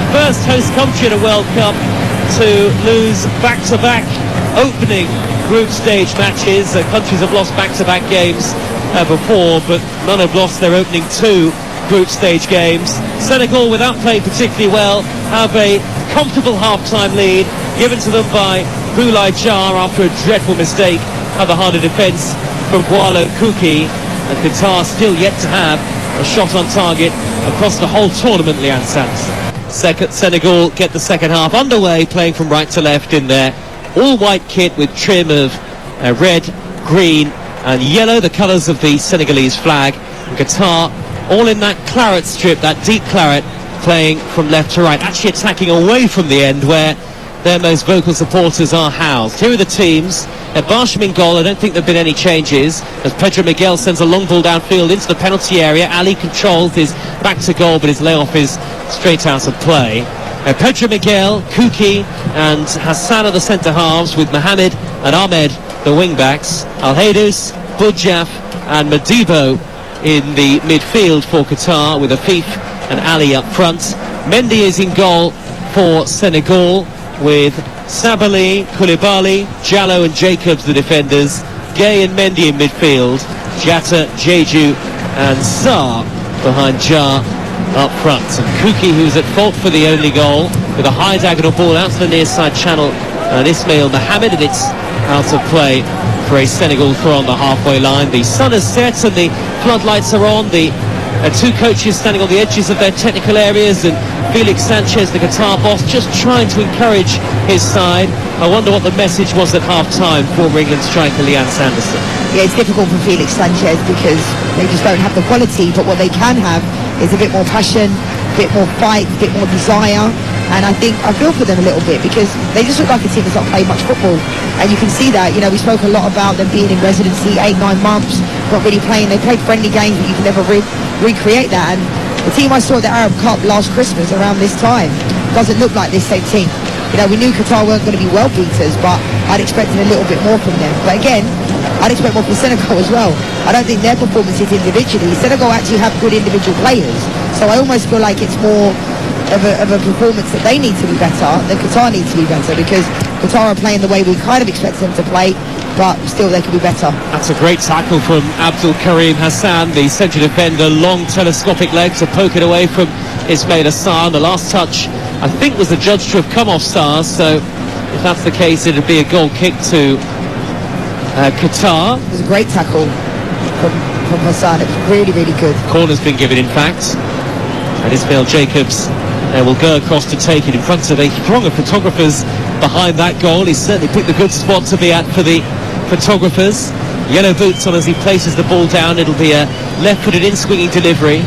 first host country in a World Cup to lose back-to-back opening group stage matches. Countries have lost back-to-back games before, but none have lost their opening 2 group stage games. Senegal, without playing particularly well, have a comfortable half-time lead given to them by Boulaye Dia after a dreadful mistake at the heart of defence from Gualo Kuki. And Qatar still yet to have a shot on target across the whole tournament, Lian Sands. Senegal get the second half underway, playing from right to left in their all-white kit with trim of red, green and yellow, the colours of the Senegalese flag. And Qatar all in that claret strip, that deep claret, playing from left to right, actually attacking away from the end where their most vocal supporters are housed. Here are the teams. Barsham in goal. I don't think there have been any changes, as Pedro Miguel sends a long ball downfield into the penalty area. Ali controls his back to goal, but his layoff is straight out of play. Pedro Miguel, Kuki and Hassan are the centre halves, with Mohamed and Ahmed the wing backs. Al-Haidous, Boudjaf and Madibo in the midfield for Qatar, with Afif and Ali up front. Mendy is in goal for Senegal, with Sabali, Koulibaly, Diallo and Jacobs the defenders. Gueye and Mendy in midfield. Jatta, Jeju and Sarr behind Jar up front. And Kuki, who's at fault for the only goal, with a high diagonal ball out to the near side channel, and Ismail Mohamed, and it's out of play for a Senegal throw on the halfway line. The sun has set and the floodlights are on. The 2 coaches standing on the edges of their technical areas, and Felix Sanchez, the Qatar boss, just trying to encourage his side. I wonder what the message was at half-time for England striker Lian Sanderson. Yeah, it's difficult for Felix Sanchez because they just don't have the quality, but what they can have is a bit more passion, a bit more fight, a bit more desire. And I feel for them a little bit because they just look like a team that's not played much football. And you can see that, you know, we spoke a lot about them being in residency 8-9 months, not really playing. They played friendly games, but you can never recreate that. And the team I saw at the Arab Cup last Christmas around this time doesn't look like this same team. You know, we knew Qatar weren't going to be well beaters, but I'd expected a little bit more from them. But again, I'd expect more from Senegal as well. I don't think their performances individually, Senegal actually have good individual players. So I almost feel like it's more of a performance that they need to be better than Qatar need to be better, because Qatar are playing the way we kind of expect them to play, but still they could be better. That's a great tackle from Abdul Karim Hassan, the central defender. Long telescopic leg to poke it away from Ismail Assar. The last touch, I think, was adjudged to have come off Sarr, so if that's the case, it'd be a goal kick to Qatar. It was a great tackle from Hassan. It was really, really good. Corner's been given, in fact, and Ismail Jacobs will go across to take it in front of a throng of photographers behind that goal. He's certainly picked a good spot to be at for the photographers. Yellow boots on as he places the ball down. It'll be a left-footed in-swinging delivery.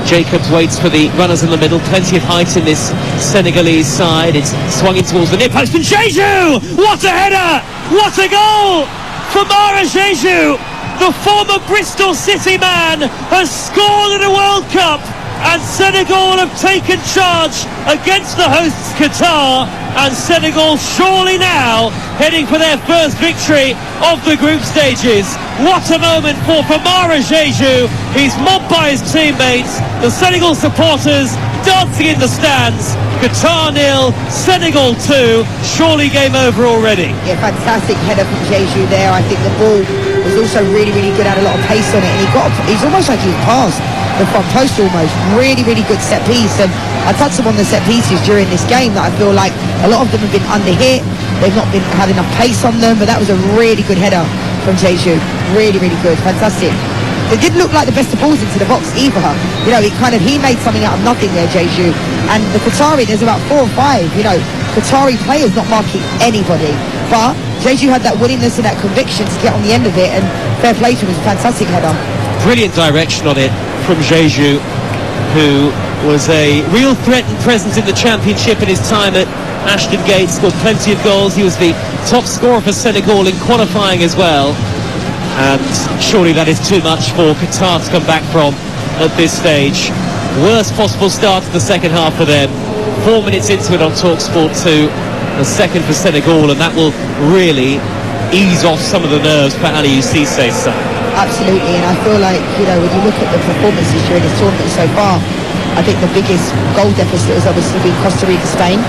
Jacobs waits for the runners in the middle. Plenty of height in this Senegalese side. It's swung in towards the near post. And Jeju! What a header! What a goal from Mara Jeju! The former Bristol City man has scored in a World Cup, and Senegal have taken charge against the hosts Qatar, and Senegal surely now heading for their first victory of the group stages. What a moment for Famara Jeju. He's mobbed by his teammates, the Senegal supporters dancing in the stands. Qatar 0, Senegal 2. Surely game over already. Yeah, fantastic header from Jeju there. I think the ball was also really, really good, had a lot of pace on it, and he's almost like he's passed the front post almost. Really, really good set piece. And I touched on the set pieces during this game that I feel like a lot of them have been under hit. They've not been had enough pace on them, but that was a really good header from Jeju. Really, really good. Fantastic. It didn't look like the best of balls into the box either. You know, he made something out of nothing there, Jeju. And the Qatari, there's about 4 or 5, Qatari players not marking anybody. But Jeju had that willingness and that conviction to get on the end of it, and fair play to him. It was a fantastic header. Brilliant direction on it from Jeju, who was a real threat and presence in the championship in his time at Ashton Gate. Scored plenty of goals. He was the top scorer for Senegal in qualifying as well. And surely that is too much for Qatar to come back from at this stage. Worst possible start to the second half for them. 4 minutes into it on TalkSport 2, the second for Senegal, and that will really ease off some of the nerves for Aliou Cissé's side. Absolutely, and I feel like, when you look at the performances during this tournament so far, I think the biggest goal deficit has obviously been Costa Rica-Spain,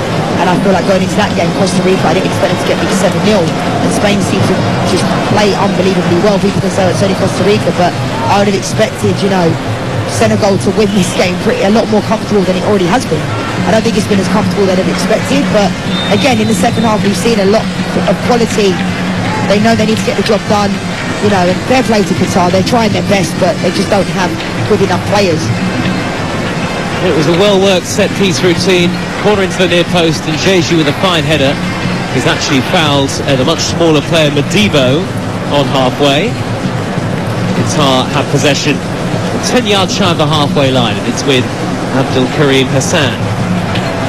and I feel like going into that game, Costa Rica, I didn't expect them to get big 7-0, and Spain seemed to just play unbelievably well. People can say it's only Costa Rica, but I would have expected, Senegal to win this game a lot more comfortable than it already has been. I don't think it's been as comfortable than I'd expected, but again, in the second half, we've seen a lot of quality. They know they need to get the job done, and fair play to Qatar. They're trying their best, but they just don't have good enough players. It was a well-worked set-piece routine, corner into the near post, and Jeju with a fine header. He's actually fouled the much smaller player Modibo on halfway. Qatar have possession 10 yards shy of the halfway line, and it's with Abdul Karim Hassan.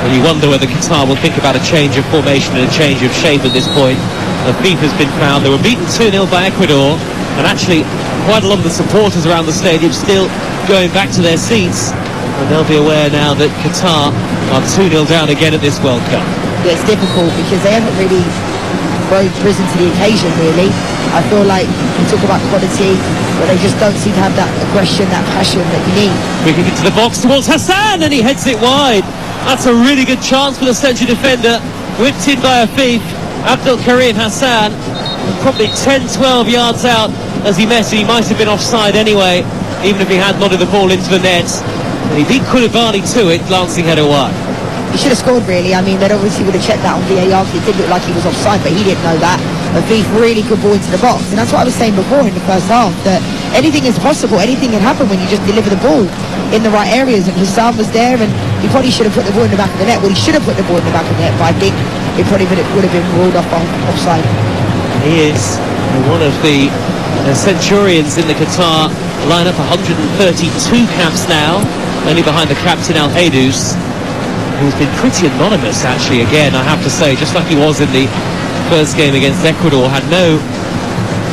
And you wonder whether Qatar will think about a change of formation and a change of shape at this point. The FIFA's been fouled. They were beaten 2-0 by Ecuador, and actually quite a lot of the supporters around the stadium still going back to their seats. And they'll be aware now that Qatar are 2-0 down again at this World Cup. Yeah, it's difficult because they haven't really risen to the occasion, really. I feel like we talk about quality, but they just don't seem to have that aggression, that passion that you need. We can get to the box towards Hassan, and he heads it wide. That's a really good chance for the central defender. Whipped in by a thief, Abdul Karim Hassan. Probably 10-12 yards out as he messed. He might have been offside anyway, even if he had nodded the ball into the net. And he beat Koulibaly to it, glancing header wide. He should have scored, really. I mean, they obviously would have checked that on VAR. It did look like he was offside, but he didn't know that. A really good ball into the box. And that's what I was saying before in the first half, that anything is possible. Anything can happen when you just deliver the ball in the right areas. And Hassan was there, and he probably should have put the ball in the back of the net. Well, he should have put the ball in the back of the net, but I think it probably would have been ruled off offside. He is one of the centurions in the Qatar lineup, 132 caps now, only behind the captain Al Haydous, who's been pretty anonymous actually, again, I have to say, just like he was in the first game against Ecuador. Had no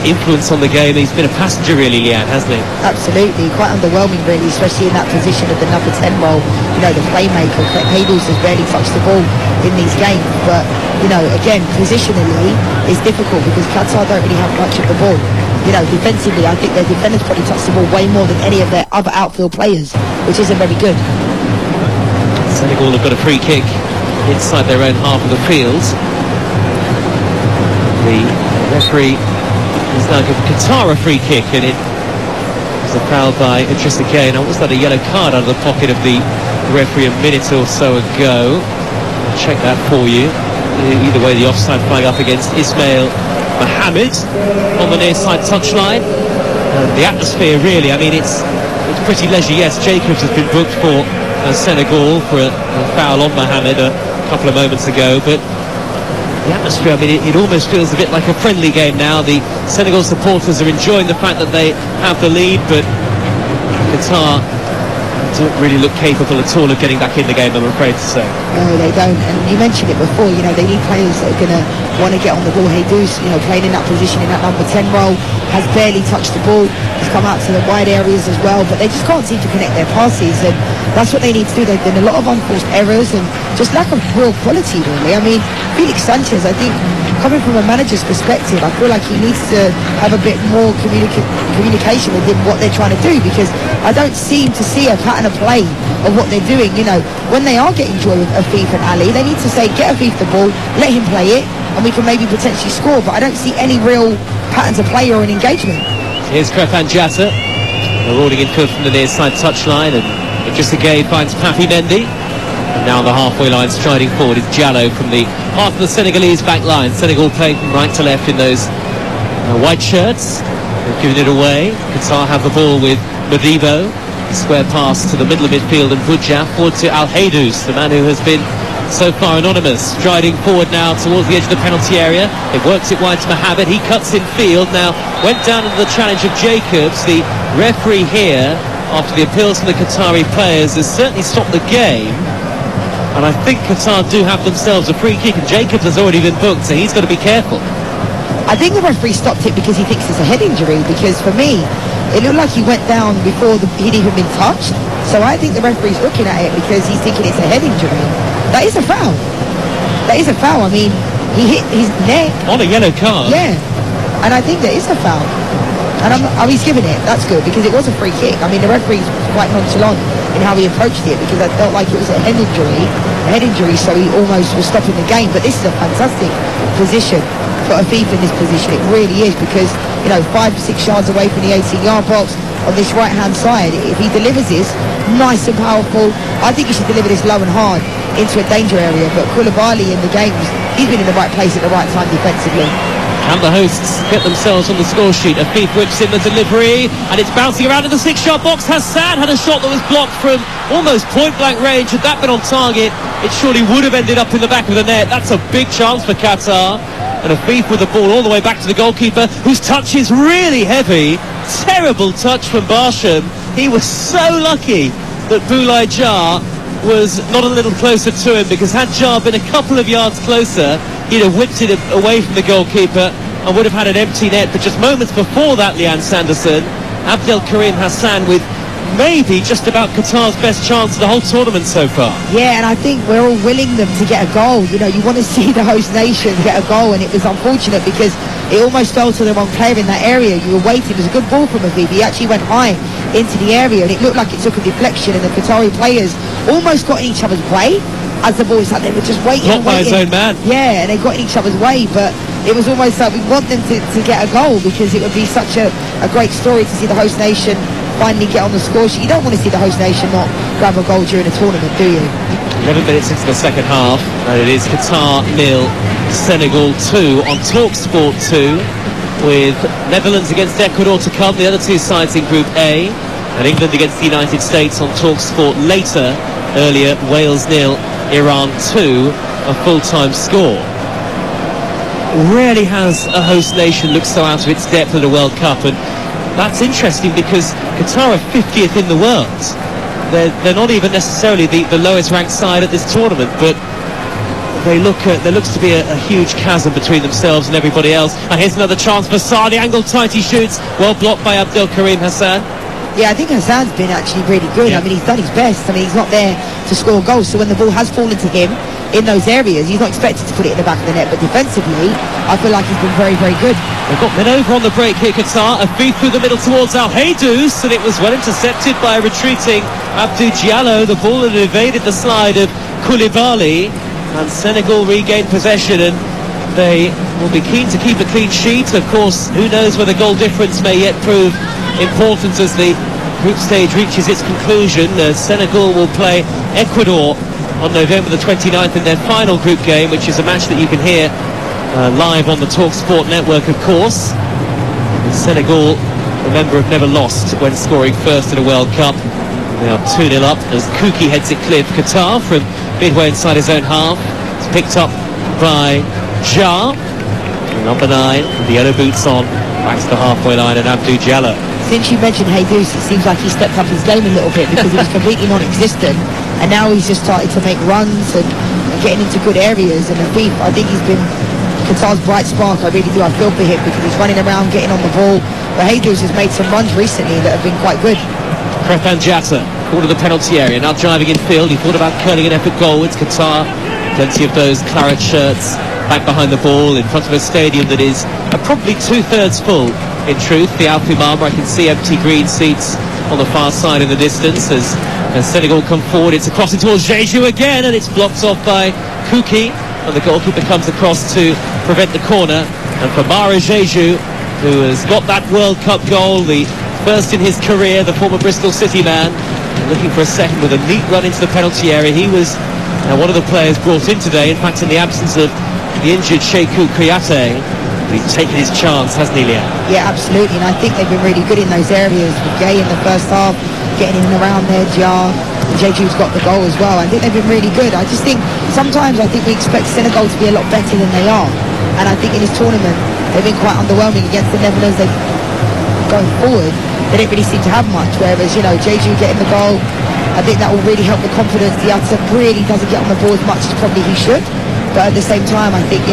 influence on the game. He's been a passenger really, Leanne, hasn't he? Absolutely, quite underwhelming really, especially in that position of the number 10 role. The playmaker. Haydous has barely touched the ball in these games, but again, positionally it's difficult because Qatar don't really have much of the ball. Defensively, I think their defenders probably touch the ball way more than any of their other outfield players, which isn't very good. Senegal have got a free kick inside their own half of the field. The referee is now giving Qatar a free kick, and it was a foul by Idrissa Gueye. Now, was that a yellow card out of the pocket of the referee a minute or so ago? I'll check that for you. Either way, the offside flag up against Ismail Mohammed on the near side touchline. The atmosphere really, I mean, it's pretty leisure. Yes, Jacobs has been booked for Senegal for a foul on Mohamed a couple of moments ago, but the atmosphere, I mean, it almost feels a bit like a friendly game now. The Senegal supporters are enjoying the fact that they have the lead, but Qatar don't really look capable at all of getting back in the game, I'm afraid to say. No, they don't. And you mentioned it before, you know, they need players that are going to want to get on the ball. Jesus, you know, playing in that position, in that number 10 role, has barely touched the ball. He's come out to the wide areas as well, but they just can't seem to connect their passes, and that's what they need to do. They've done a lot of unforced errors and just lack of real quality, really. I mean, Felix Sanchez, I think, coming from a manager's perspective, I feel like he needs to have a bit more communication with him, what they're trying to do, because I don't seem to see a pattern of play of what they're doing. You know, when they are getting joy with Afif and Ali, they need to say, get Afif the ball, let him play it, and we can maybe potentially score, but I don't see any real patterns of play or an engagement. Here's Crefan Diatta, rolling in field from the near side touchline, and Idrissa Gueye finds Papi Mendy. And now on the halfway line, striding forward is Diallo from the half of the Senegalese back line. Senegal playing from right to left in those white shirts. They've given it away. Qatar have the ball with Modibo. Square pass to the middle of midfield, and Boudjah forward to Al Haydous, the man who has been so far anonymous. Striding forward now towards the edge of the penalty area. It works it wide to Mohamed. He cuts in field. Now went down into the challenge of Jacobs. The referee here, after the appeals from the Qatari players, has certainly stopped the game. And I think Qatar do have themselves a free kick, and Jacobs has already been booked, so he's got to be careful. I think the referee stopped it because he thinks it's a head injury, because for me, it looked like he went down before he'd even been touched. So I think the referee's looking at it because he's thinking it's a head injury. That is a foul. That is a foul. I mean, he hit his neck. On a yellow card? Yeah. And I think that is a foul. And he's given it. That's good, because it was a free kick. I mean, the referee's quite nonchalant in how he approached it, because I felt like it was a head injury, so he almost was stopping the game. But this is a fantastic position for Afif in this position. It really is, because, you know, 5 to 6 yards away from the 18-yard box on this right-hand side, if he delivers this nice and powerful, I think he should deliver this low and hard into a danger area. But Koulibaly in the games, he's been in the right place at the right time defensively. And the hosts get themselves on the score sheet. Afif whips in the delivery, and it's bouncing around in the 6-yard box. Hassan had a shot that was blocked from almost point-blank range. Had that been on target, it surely would have ended up in the back of the net. That's a big chance for Qatar. And Afif with the ball all the way back to the goalkeeper, whose touch is really heavy. Terrible touch from Barsham. He was so lucky that Boulaye Dia was not a little closer to him, because had Dia been a couple of yards closer, he'd have whipped it away from the goalkeeper and would have had an empty net. But just moments before that, Leanne Sanderson, Abdel Karim Hassan with maybe just about Qatar's best chance of the whole tournament so far. Yeah, and I think we're all willing them to get a goal. You know, you want to see the host nation get a goal, and it was unfortunate because it almost fell to the wrong player in that area. You were waiting. It was a good ball from Afif. He actually went high into the area, and it looked like it took a deflection, and the Qatari players almost got in each other's way as the ball was like they were just waiting. Not by his own man. Yeah, and they got in each other's way, but it was almost like we want them to get a goal, because it would be such a great story to see the host nation finally get on the score sheet. You don't want to see the host nation not grab a goal during a tournament, do you? 11 minutes into the second half, and it is Qatar 0, Senegal 2 on TalkSport 2, with Netherlands against Ecuador to come, the other two sides in Group A, and England against the United States on TalkSport later. Earlier, Wales 0, Iran 2, a full-time score. Rarely has a host nation looked so out of its depth at a World Cup, and that's interesting because Qatar are 50th in the world. They're not even necessarily the lowest ranked side at this tournament, but there looks to be a huge chasm between themselves and everybody else. And here's another chance for Sarr. The angle tight, he shoots, well blocked by Abdel Karim Hassan. Yeah, I think Hassan's been actually really good. Yeah. I mean, he's done his best. I mean, he's not there to score goals, so when the ball has fallen to him in those areas, he's not expected to put it in the back of the net, but defensively, I feel like he's been very, very good. They've got men over on the break here, Qatar. A feed through the middle towards Al Haydous, and it was well intercepted by a retreating Abdou Diallo. The ball had evaded the slide of Koulibaly, and Senegal regained possession, and they will be keen to keep a clean sheet. Of course, who knows whether goal difference may yet prove important as the group stage reaches its conclusion. Senegal will play Ecuador on November the 29th in their final group game, which is a match that you can hear live on the TalkSport network, of course. And Senegal, remember, have never lost when scoring first in a World Cup. They are 2-0 up as Kuki heads it clear for Qatar from midway inside his own half. It's picked up by Jar, number 9, with the yellow boots on, back to the halfway line, and Abdou Diallo. Since you mentioned Jesus, it seems like he stepped up his game a little bit because he was completely non-existent, and now he's just started to make runs and getting into good areas. And I think he's been Qatar's bright spark. I really do. I feel for him because he's running around, getting on the ball. But Jesus has made some runs recently that have been quite good. Crefan Jatta, called to the penalty area, now driving in field. He thought about curling an effort goal. It's Qatar, plenty of those claret shirts back behind the ball in front of a stadium that is probably 2/3 full. In truth, the Al Thumama, I can see empty green seats on the far side in the distance as Senegal come forward. It's a crossing towards Jesus again, and it's blocked off by Kuki, and the goalkeeper comes across to prevent the corner. And for Mara Jesus, who has got that World Cup goal, the first in his career, the former Bristol City man, looking for a second with a neat run into the penalty area. He was one of the players brought in today, in fact in the absence of the injured Shekou Kouyaté. He's taken his chance, hasn't he, Leah? Yeah, absolutely, and I think they've been really good in those areas with Gay in the first half, getting in and around there. Jar, Jeju's got the goal as well. I think they've been really good. I just think sometimes we expect Senegal to be a lot better than they are, and I think in this tournament they've been quite underwhelming against the Netherlands. They've going forward, they didn't really seem to have much, whereas Jeju getting the goal, I think that will really help the confidence. Diatta really doesn't get on the ball as much as probably he should, but at the same time I think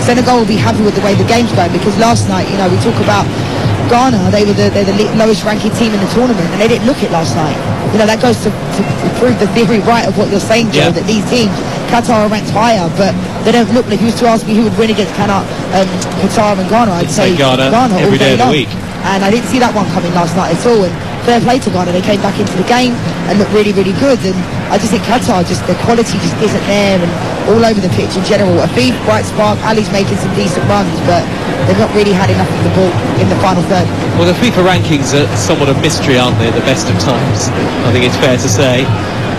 Senegal will be happy with the way the game's going, because last night we talk about Ghana, they're the lowest ranking team in the tournament, and they didn't look it last night. That goes to prove the theory right of what you're saying, Joe, that these teams, Qatar are ranked higher, but they don't look like. If you was to ask me who would win against Qatar and Ghana, I'd say Ghana every day of the week. And I didn't see that one coming last night at all. And fair play to Ghana, they came back into the game and looked really, really good. And I just think Qatar, the quality just isn't there, and all over the pitch in general. Afif, bright spark, Ali's making some decent runs, but they've not really had enough of the ball in the final third. Well, the FIFA rankings are somewhat a mystery, aren't they, at the best of times? I think it's fair to say.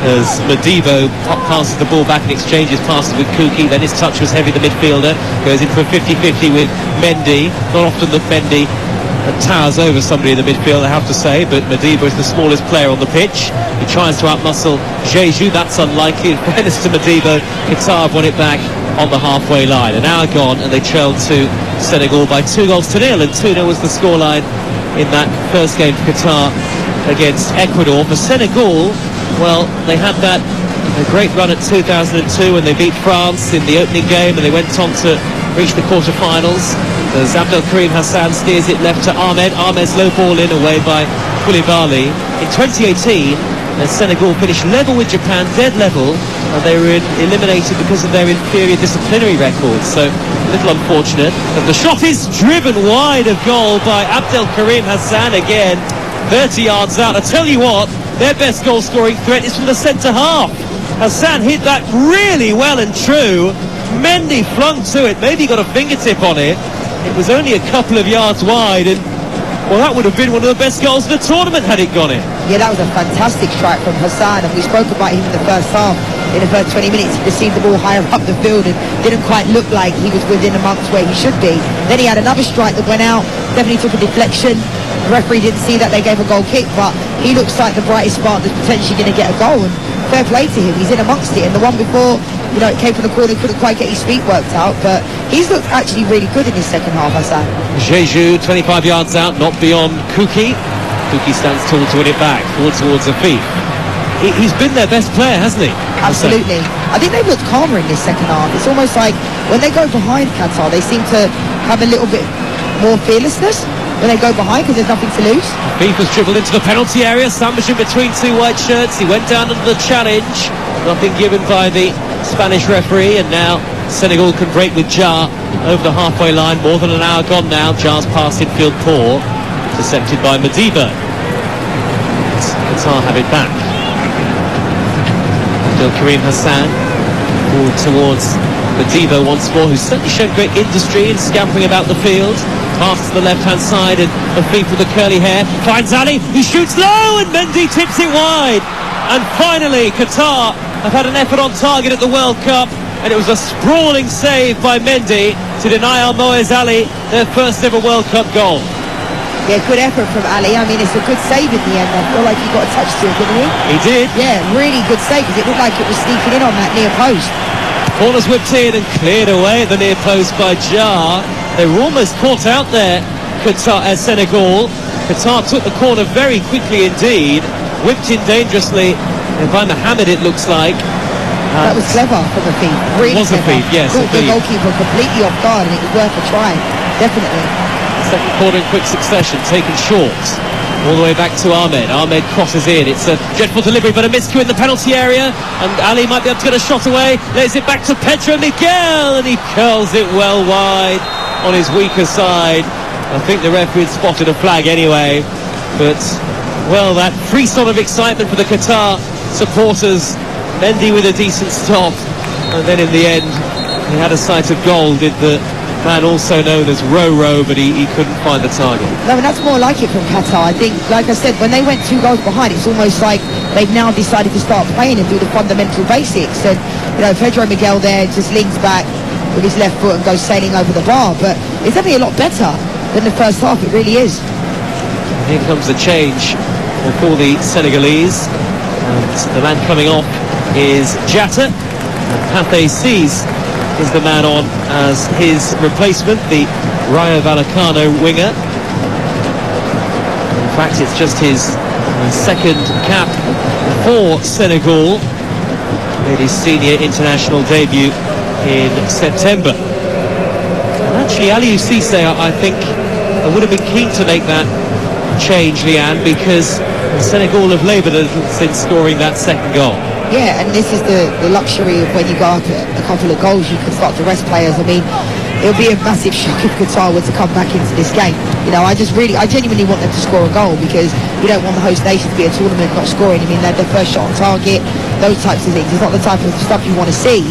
As Modibo passes the ball back and exchanges passes with Kuki, then his touch was heavy, the midfielder goes in for a 50-50 with Mendy. Not often that Mendy towers over somebody in the midfield, I have to say, but Modibo is the smallest player on the pitch. He tries to outmuscle Jesus, that's unlikely. In fairness to Modibo, Qatar have won it back on the halfway line. An hour gone and they trailed to Senegal by 2-0, and 2-0 was the scoreline in that first game for Qatar against Ecuador. For Senegal, well, they had that great run at 2002 when they beat France in the opening game, and they went on to reach the quarter-finals. As Abdel Karim Hassan steers it left to Ahmed. Ahmed's low ball in, away by Koulibaly. In 2018, Senegal finished level with Japan, dead level, and they were eliminated because of their inferior disciplinary records. So, a little unfortunate. But the shot is driven wide of goal by Abdel Karim Hassan again, 30 yards out. I tell you what, their best goal-scoring threat is from the centre half. Hassan hit that really well and true. Mendy flung to it, maybe got a fingertip on it. It was only a couple of yards wide, and well, that would have been one of the best goals of the tournament had it gone in. Yeah, that was a fantastic strike from Hassan, and we spoke about him in the first half. In the first 20 minutes, he received the ball higher up the field and didn't quite look like he was within amongst where he should be. Then he had another strike that went out, definitely took a deflection. The referee didn't see that, they gave a goal kick, but he looks like the brightest spark that's potentially going to get a goal, and fair play to him, he's in amongst it. And the one before, it came from the corner, couldn't quite get his feet worked out, but he's looked actually really good in his second half, Hassan. Jesus, 25 yards out, not beyond Kuki. Kuki stands tall to win it back, forward towards Afif. He's been their best player, hasn't he? Absolutely. I think they've looked calmer in this second half. It's almost like when they go behind Qatar, they seem to have a little bit more fearlessness when they go behind because there's nothing to lose. Fifa's dribbled into the penalty area, sandwiched in between two white shirts. He went down under the challenge. Nothing given by the Spanish referee, and now Senegal can break with Jar over the halfway line. More than an hour gone now. Jar's pass infield poor, intercepted by Modibo. Qatar have it back. Karim Hassan forward towards Modibo once more, who's certainly shown great industry in scampering about the field. Pass to the left-hand side, and Afif with the curly hair finds Ali, he shoots low, and Mendy tips it wide. And finally, Qatar have had an effort on target at the World Cup, and it was a sprawling save by Mendy to deny Almoez Ali their first ever World Cup goal. Yeah, good effort from Ali. I mean, it's a good save in the end. I feel like he got a touch to it, didn't he? He did. Yeah, really good save, because it looked like it was sneaking in on that near post. Corner's whipped in and cleared away at the near post by Jar. They were almost caught out there, Qatar, Senegal. Qatar took the corner very quickly indeed, whipped in dangerously, and by Mohamed it looks like. That was clever from the feet. Really it was clever. a feed, yes. Caught the goalkeeper completely off guard, and it was worth a try. Definitely. Second corner in quick succession, taken short. All the way back to Ahmed. Ahmed crosses in. It's a dreadful delivery, but a miscue in the penalty area. And Ali might be able to get a shot away. Lays it back to Pedro Miguel, and he curls it well wide on his weaker side. I think the referee had spotted a flag anyway. But, well, that frisson of excitement for the Qatar supporters. Mendy with a decent stop. And then in the end, he had a sight of goal, did the man also known as Roro, but he couldn't find the target. No, and that's more like it from Qatar. I think, like I said, when they went 2 goals behind, it's almost like they've now decided to start playing and do the fundamental basics. And, you know, Pedro Miguel there just leans back with his left foot and goes sailing over the bar. But it's definitely a lot better than the first half. It really is. Here comes the change for the Senegalese. And the man coming off is Jatta. And Pathé Ciss is the man on as his replacement, the Rayo Vallecano winger. In fact, it's just his second cap for Senegal. Made his senior international debut in September. And actually, Aliou Cissé, I think, would have been keen to make that change, Leanne, because Senegal have laboured a little since scoring that second goal. Yeah, and this is the luxury of when you go up a couple of goals, you can start to rest players. I mean, it would be a massive shock if Qatar were to come back into this game. You know, I genuinely want them to score a goal, because you don't want the host nation to be a tournament not scoring. I mean, they're the first shot on target, those types of things. It's not the type of stuff you want to see,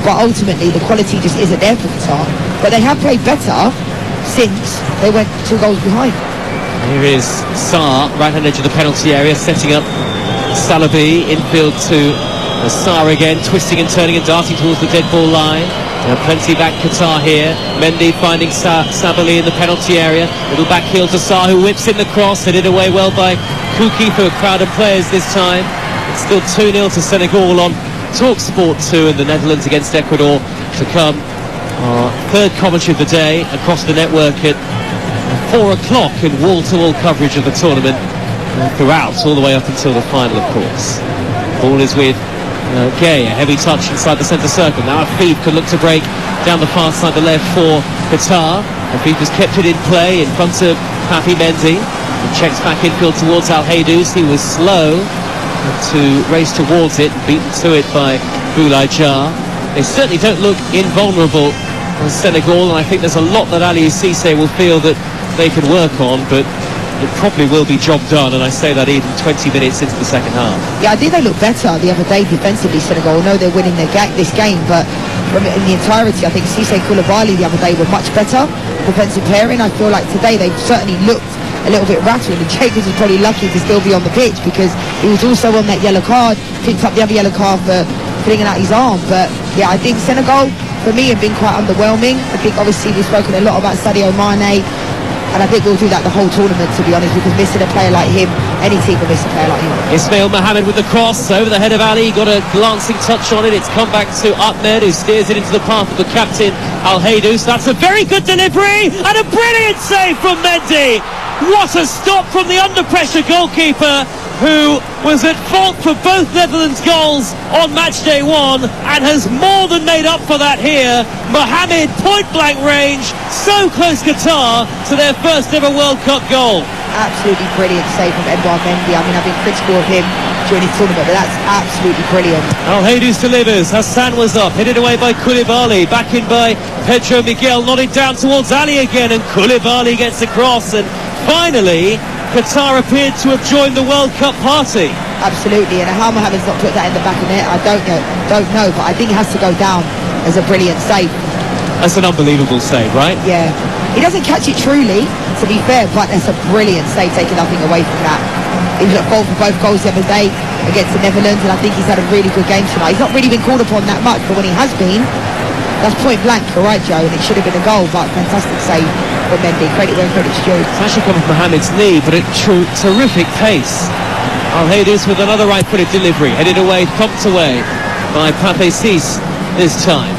but ultimately the quality just isn't there for Qatar. But they have played better since they went 2 goals behind. Here is Sarr, right-hand edge of the penalty area, setting up Salabi, infield to Sarr again, twisting and turning and darting towards the dead ball line. Plenty back Qatar here. Mendy finding Sabali in the penalty area. Little back heel to Sarr, who whips in the cross, headed away well by Kuki for a crowd of players this time. It's still 2-0 to Senegal on TalkSport 2, and the Netherlands against Ecuador to come. Our third commentary of the day across the network at 4 o'clock, in wall-to-wall coverage of the tournament throughout, all the way up until the final, of course. Ball is with Gay, a heavy touch inside the centre circle. Now Afif can look to break down the far side, the left for Qatar. Afif has kept it in play in front of Papi Mendy. He checks back infield towards Al Haydous. He was slow to race towards it, beaten to it by Boulaye Dia. They certainly don't look invulnerable as Senegal, and I think there's a lot that Aliou Cissé will feel that they can work on, but it probably will be job done, and I say that even 20 minutes into the second half. Yeah, I think they look better the other day defensively, Senegal. I know they're winning this game, but in the entirety, I think Cissé Koulibaly the other day were much better defensive pairing. I feel like today they've certainly looked a little bit rattled, and Jacobs is probably lucky to still be on the pitch, because he was also on that yellow card, picked up the other yellow card for putting out his arm. But yeah, I think Senegal, for me, have been quite underwhelming. I think obviously we've spoken a lot about Sadio Mane, and I think we'll do that the whole tournament, to be honest, because missing a player like him, any team will miss a player like him. Ismail Mohamed with the cross over the head of Ali, got a glancing touch on it. It's come back to Ahmed, who steers it into the path of the captain, Al Haydous. That's a very good delivery, and a brilliant save from Mendy. What a stop from the under-pressure goalkeeper, who was at fault for both Netherlands goals on match day 1 and has more than made up for that here. Mohamed, point-blank range, so close Qatar to their first ever World Cup goal. Absolutely brilliant save from Edouard Mendy. I mean, I've been critical of him during his tournament, but that's absolutely brilliant. Al Haydous delivers. Hassan was up, headed away by Koulibaly, back in by Pedro Miguel, nodded down towards Ali again, and Koulibaly gets across, and finally Qatar appeared to have joined the World Cup party. Absolutely, and how Mohamed's not put that in the back of net, I don't know, but I think it has to go down as a brilliant save. That's an unbelievable save, right? Yeah, he doesn't catch it truly, to be fair, but that's a brilliant save, taking nothing away from that. He was at fault for both goals the other day against the Netherlands, and I think he's had a really good game tonight. He's not really been called upon that much, but when he has been, That's point blank, you're right, Joe, and it should have been a goal, but fantastic save from Mendy. Credit where credit's due. It's actually come off Mohamed's knee, but at terrific pace. Al-Hadis with another right-footed delivery, headed away, thumped away by Pape Cis this time.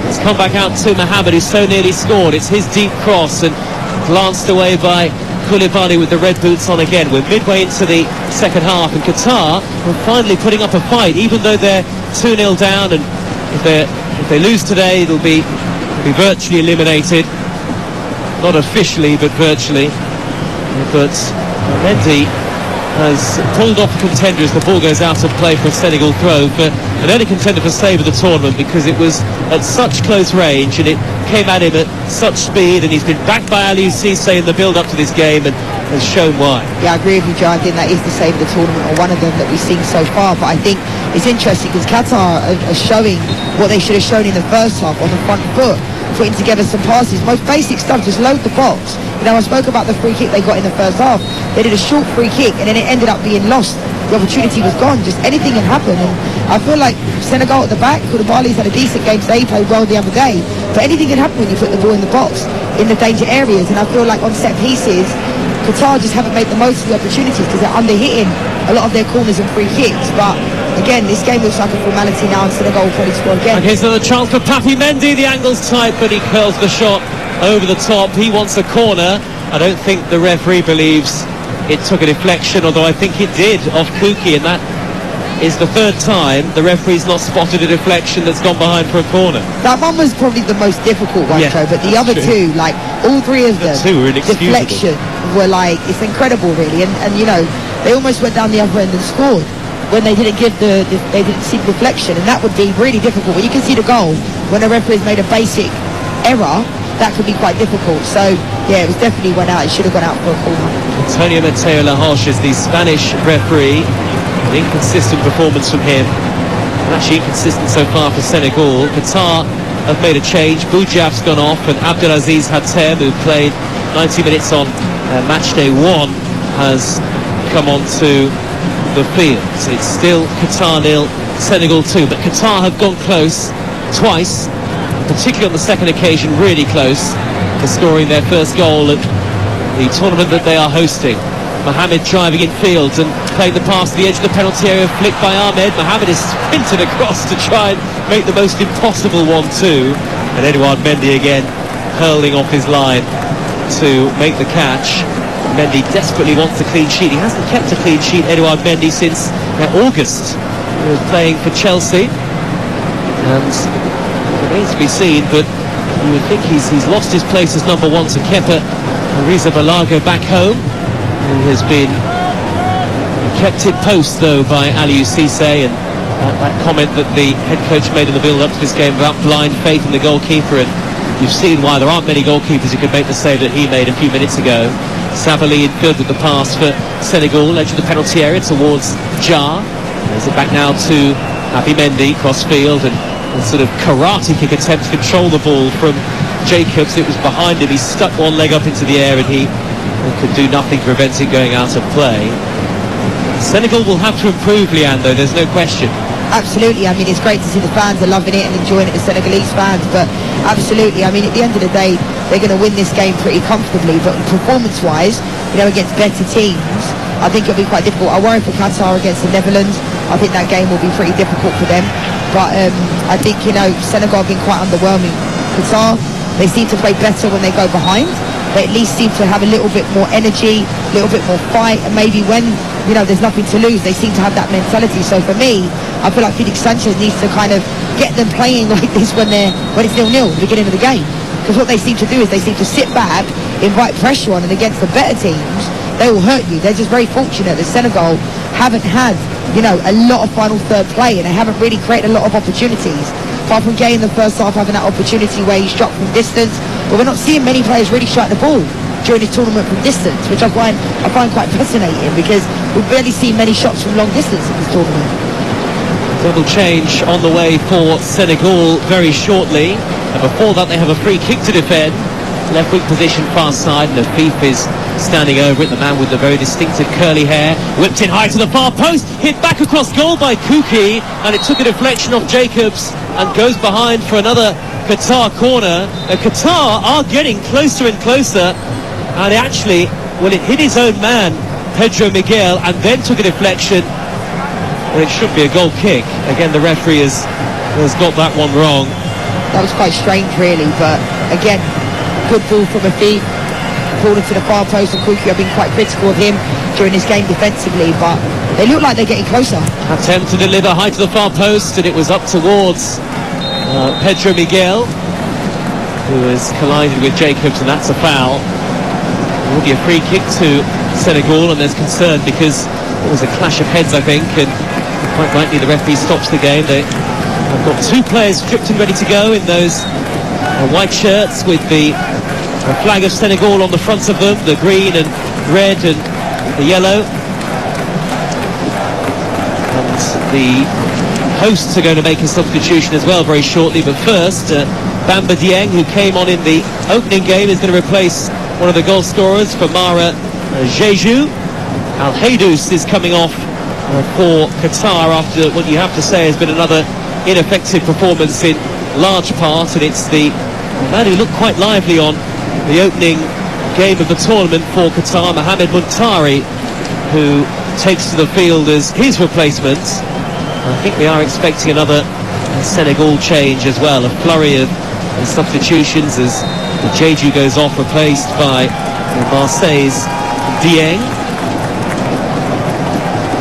It's come back out to Mohamed, who so nearly scored. It's his deep cross and glanced away by Koulibaly with the red boots on again. We're midway into the second half, and Qatar are finally putting up a fight, even though they're 2-0 down, and if they lose today, they'll be virtually eliminated. Not officially, but virtually. But Mendy has pulled off the contender as the ball goes out of play for a Senegal throw, but an early contender for save of the tournament because it was at such close range and it came at him at such speed, and he's been backed by Aliou Cissé in the build-up to this game and has shown why. Yeah, I agree with you, Joe. I think that is the save of the tournament, or one of them that we've seen so far. But I think it's interesting because Qatar are showing what they should have shown in the first half on the front foot, putting together some passes, most basic stuff, just load the box. You know, I spoke about the free kick they got in the first half. They did a short free kick and then it ended up being lost. The opportunity was gone. Just anything can happen. And I feel like Senegal at the back, Koulibaly's had a decent game today, he played well the other day. But anything can happen when you put the ball in the box, in the danger areas. And I feel like on set pieces, Qatar just haven't made the most of the opportunities because they're under-hitting a lot of their corners and free kicks. But again, this game looks like a formality now, and Senegal will probably score again. Okay, so the chance for Papi Mendy. The angle's tight, but he curls the shot over the top. He wants a corner. I don't think the referee believes it took a deflection, although I think it did off Kuki, and that is the third time the referee's not spotted a deflection that's gone behind for a corner. That one was probably the most difficult one, Joe, but the other two, like all three of them, were deflection were like, it's incredible really, and you know, they almost went down the other end and scored when they didn't give they didn't see the deflection, and that would be really difficult. When you can see the goal, when a referee's made a basic error, that could be quite difficult. So yeah, it was definitely went out. It should have gone out for a corner. Antonio Mateo Lahoche is the Spanish referee. An inconsistent performance from him, and actually inconsistent so far for Senegal. Qatar have made a change. Boudjaf's gone off, and Abdelaziz Hatem, who played 90 minutes on match day 1, has come onto the field. It's still Qatar 0, Senegal 2, but Qatar have gone close twice, particularly on the second occasion, really close to scoring their first goal at the tournament that they are hosting. Mohamed driving in field and playing the pass to the edge of the penalty area, flicked by Ahmed. Mohamed is sprinted across to try and make the most impossible 1-2, and Edouard Mendy again hurling off his line to make the catch. Mendy desperately wants a clean sheet. He hasn't kept a clean sheet, Edouard Mendy, since August. He was playing for Chelsea, and it remains to be seen, but you would think he's lost his place as number 1 to Kepa Arrizabalaga back home, who has been kept in post though by Aliou Cissé, and that comment that the head coach made in the build-up to this game about blind faith in the goalkeeper, and you've seen why there aren't many goalkeepers who could make the save that he made a few minutes ago. Savali in field with the pass for Senegal, edge of the penalty area towards Jar. There's it back now to Papi Mendy, cross field, and a sort of karate kick attempt to control the ball from Jacobs. It was behind him. He stuck one leg up into the air and he could do nothing to prevent it going out of play. Senegal will have to improve, Leanne, though, there's no question. Absolutely. I mean, it's great to see the fans are loving it and enjoying it, the Senegalese fans, but absolutely, I mean, at the end of the day, they're going to win this game pretty comfortably, but performance-wise, you know, against better teams, I think it'll be quite difficult. I worry for Qatar against the Netherlands. I think that game will be pretty difficult for them, but I think, you know, Senegal have been quite underwhelming. Qatar, they seem to play better when they go behind. They at least seem to have a little bit more energy, a little bit more fight, and maybe when, you know, there's nothing to lose, they seem to have that mentality. So for me, I feel like Felix Sanchez needs to kind of get them playing like this when it's 0-0 at the beginning of the game. Because what they seem to do is they seem to sit back, invite pressure on, and against the better teams, they will hurt you. They're just very fortunate that Senegal haven't had, you know, a lot of final third play, and they haven't really created a lot of opportunities. Apart from Gay in the first half having that opportunity where he struck from distance, but we're not seeing many players really strike the ball during this tournament from distance, which I find quite fascinating, because we've barely seen many shots from long distance in this tournament. Double change on the way for Senegal very shortly, and before that they have a free kick to defend. Left wing position, far side, and Afif is standing over it, the man with the very distinctive curly hair, whipped in high to the far post, hit back across goal by Kuki, and it took a deflection off Jacobs and goes behind for another Qatar corner. Qatar are getting closer and closer, and actually, well, it hit his own man, Pedro Miguel, and then took a deflection. Well, it should be a goal kick. Again, the referee has got that one wrong. That was quite strange, really, but again, good ball from a feet, pulled it to the far post, and Kuki have been quite critical of him during this game defensively, but they look like they're getting closer. Attempt to deliver high to the far post, and it was up towards Pedro Miguel, who has collided with Jacobs, and that's a foul. It will be a free kick to Senegal, and there's concern because it was a clash of heads, I think, and quite rightly the referee stops the game. They've got two players stripped and ready to go in those white shirts with the flag of Senegal on the fronts of them, the green and red and the yellow. And the hosts are going to make a substitution as well very shortly, but first Bamba Dieng, who came on in the opening game, is going to replace one of the goal scorers for Mara Jeju. Al Haydous is coming off for Qatar after what you have to say has been another ineffective performance in large part, and it's the man who looked quite lively on the opening game of the tournament for Qatar, Mohamed Muntari, who takes to the field as his replacement. I think we are expecting another Senegal change as well, a flurry of substitutions as Jeju goes off, replaced by Marseille's Dieng.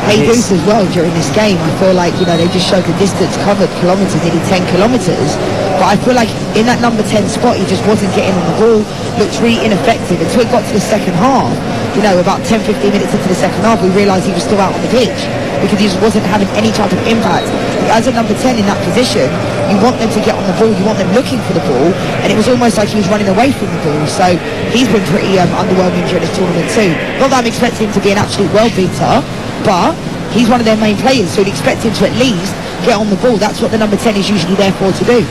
Haydous as well during this game. I feel like, you know, they just showed the distance covered, kilometres, nearly 10 kilometres. But I feel like in that number 10 spot, he just wasn't getting on the ball, looked really ineffective until it got to the second half. You know, about 10-15 minutes into the second half, we realised he was still out on the pitch because he just wasn't having any type of impact. As a number 10 in that position, you want them to get on the ball, you want them looking for the ball, and it was almost like he was running away from the ball. So he's been pretty underwhelming during this tournament too. Not that I'm expecting him to be an absolute world beater, but he's one of their main players, so you'd expect him to at least get on the ball. That's what the number 10 is usually there for to do.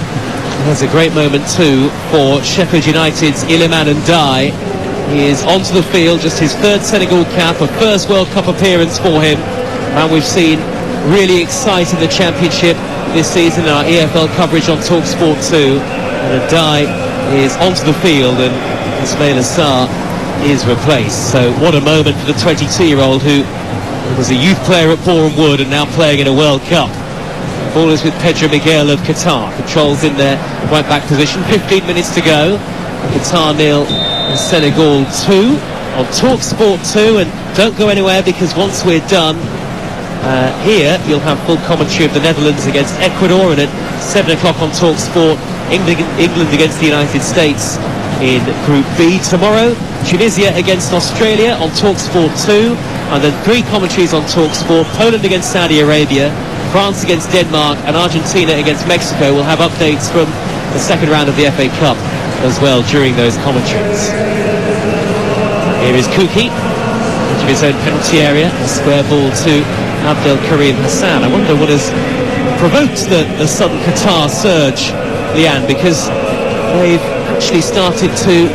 There's a great moment too for Sheffield United's Iliman Ndiaye. He is onto the field, just his third Senegal cap, a first World Cup appearance for him, and we've seen really exciting the championship this season in our EFL coverage on TalkSport 2. And Ndiaye is onto the field, and Ismail Assar is replaced. So what a moment for the 22-year-old who was a youth player at Boreham Wood and now playing in a World Cup. Ball is with Pedro Miguel of Qatar. Controls in their right back position. 15 minutes to go. Qatar 0 and Senegal 2 on TalkSport 2. And don't go anywhere, because once we're done here, you'll have full commentary of the Netherlands against Ecuador, and at 7 o'clock on TalkSport, England against the United States in Group B. Tomorrow, Tunisia against Australia on TalkSport 2, and then 3 commentaries on TalkSport. Poland against Saudi Arabia, France against Denmark, and Argentina against Mexico. We'll have updates from the second round of the FA Cup as well during those commentaries. Here is Kuki into his own penalty area, a square ball to Abdel Karim Hassan. I wonder what has provoked the sudden Qatar surge, Leanne, because they've actually started to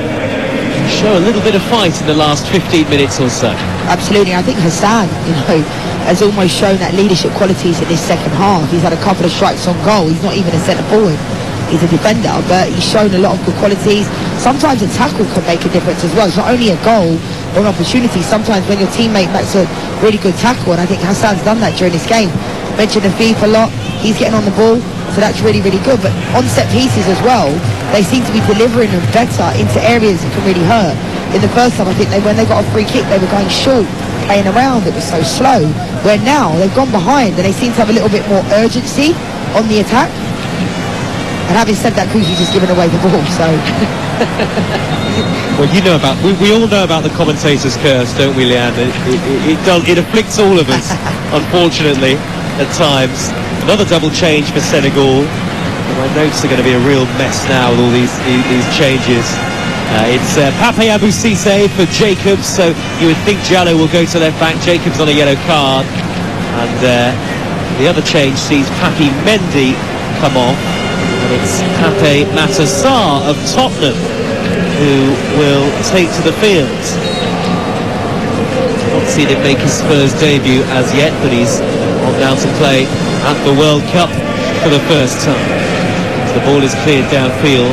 show a little bit of fight in the last 15 minutes or so. Absolutely. I think Hassan, you know, has almost shown that leadership qualities in this second half. He's had a couple of strikes on goal. He's not even a centre forward. He's a defender, but he's shown a lot of good qualities. Sometimes a tackle can make a difference as well. It's not only a goal or an opportunity. Sometimes when your teammate makes a really good tackle, and I think Hassan's done that during this game. Mentioned the FIFA a lot. He's getting on the ball, so that's really, really good. But on set pieces as well, they seem to be delivering them better into areas that can really hurt. In the first time, I think when they got a free kick, they were going short, playing around. It was so slow. Where now they've gone behind and they seem to have a little bit more urgency on the attack. And having said that, Kuki's just given away the ball, so... Well, you know about... We all know about the commentator's curse, don't we, Leanne? It afflicts all of us, unfortunately, at times. Another double change for Senegal. My notes are going to be a real mess now with all these changes. It's Pape Abou Cissé for Jacobs, so you would think Diallo will go to left back. Jacobs on a yellow card. And the other change sees Papi Mendy come off. And it's Pape Matar Sarr of Tottenham who will take to the field. haven't seen him make his Spurs debut as yet, but he's on now to play at the World Cup for the first time. The ball is cleared downfield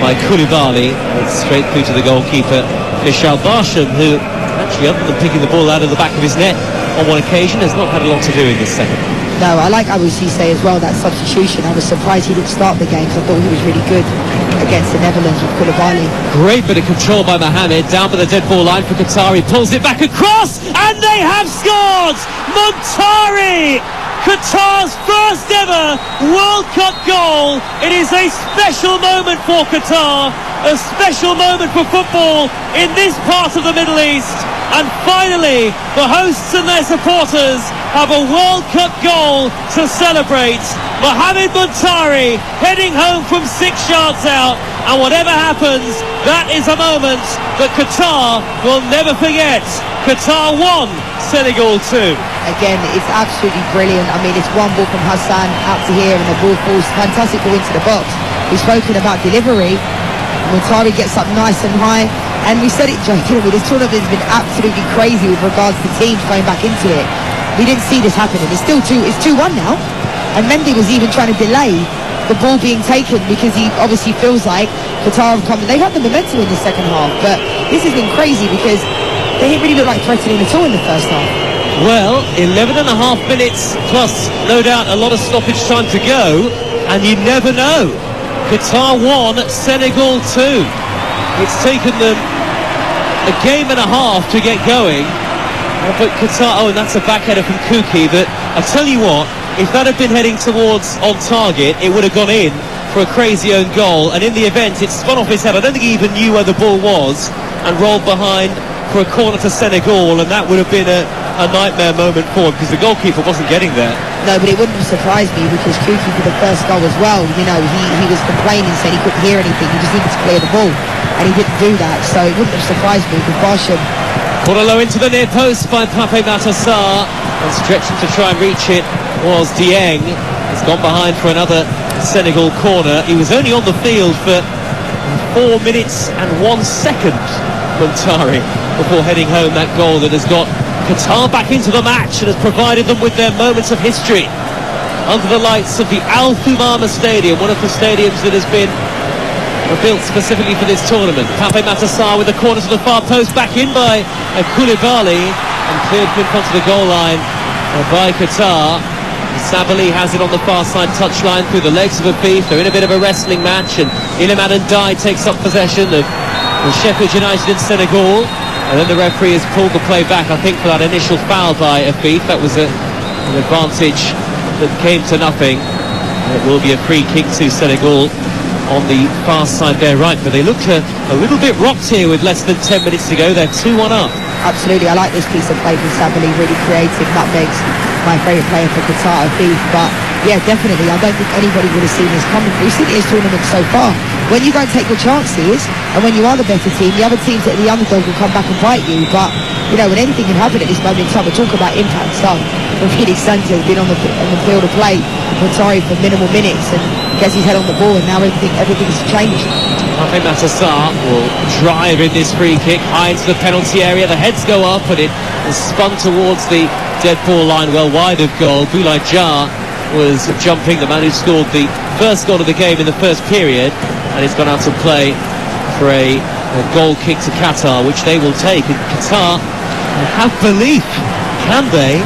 by Koulibaly. It's straight through to the goalkeeper, Michel Barsham, who actually, other than picking the ball out of the back of his net on one occasion, has not had a lot to do in this second. No, I like Abu Cisse as well, that substitution. I was surprised he didn't start the game because I thought he was really good against the Netherlands with Koulibaly. Great bit of control by Mohamed, down by the dead ball line for Qatar. He pulls it back across, and they have scored! Montari! Qatar's first ever World Cup goal. It is a special moment for Qatar, a special moment for football in this part of the Middle East. And finally, the hosts and their supporters have a World Cup goal to celebrate. Mohamed Montari heading home from 6 yards out. And whatever happens, that is a moment that Qatar will never forget. Qatar 1, Senegal 2. Again, it's absolutely brilliant. I mean, it's one ball from Hassan out to here, and the ball falls fantastic ball into the box. We've spoken about delivery. Montari gets up nice and high. And we said it, Joe, didn't we? This tournament has been absolutely crazy with regards to teams going back into it. We didn't see this happening. It's still 2-1 now. And Mendy was even trying to delay the ball being taken because he obviously feels like Qatar have come. They've had the momentum in the second half, but this has been crazy because they didn't really look like threatening at all in the first half. Well, 11 and a half minutes plus, no doubt, a lot of stoppage time to go, and you never know. Qatar 1, Senegal 2. It's taken them a game and a half to get going, but Qatar, and that's a back header from Kuki that, I tell you what, if that had been heading towards on target, it would have gone in for a crazy own goal, and in the event, it spun off his head. I don't think he even knew where the ball was, and rolled behind for a corner to Senegal, and that would have been a nightmare moment for him, because the goalkeeper wasn't getting there. No, but it wouldn't have surprised me because Kuki for the first goal as well, you know, he was complaining, saying he couldn't hear anything, he just needed to clear the ball. And he didn't do that, so it wouldn't have surprised me with Barsham. Put a low into the near post by Pape Matar, and stretching to try and reach it was Dieng. He's gone behind for another Senegal corner. He was only on the field for 4 minutes and 1 second, Montari, before heading home that goal that has got Qatar back into the match and has provided them with their moments of history under the lights of the Al Thumama Stadium, one of the stadiums that has been built specifically for this tournament. Pape Matar with the corner to the far post, back in by Koulibaly, and cleared in front of the goal line by Qatar. Sabali has it on the far side touchline through the legs of Afif. They're in a bit of a wrestling match, and Iliman Ndiaye takes up possession of Sheffield United in Senegal, and then the referee has pulled the play back, I think, for that initial foul by Afif. That was an advantage that came to nothing, and it will be a free kick to Senegal on the far side there, right, but they look a little bit rocked here with less than 10 minutes to go. They're 2-1 up. Absolutely, I like this piece of play from Sabali, really creative. Nutmegs, my favourite player for Qatar, Afif, but yeah, definitely, I don't think anybody would have seen this coming. We've seen this tournament so far. When you don't take your chances, and when you are the better team, the other teams that are the underdog will come back and bite you, but, you know, when anything can happen at this moment in time, we talk about impact stuff. When Felix Sanchez has been on the field of play, Montari for minimal minutes, and gets his head on the ball, and now everything's changed. I think Matar will drive in this free kick high into the penalty area. The heads go up, and it is spun towards the dead ball line, well wide of goal. Boulaye Dia was jumping, the man who scored the first goal of the game in the first period, and it's gone out to play for a goal kick to Qatar, which they will take. And Qatar have belief. Can they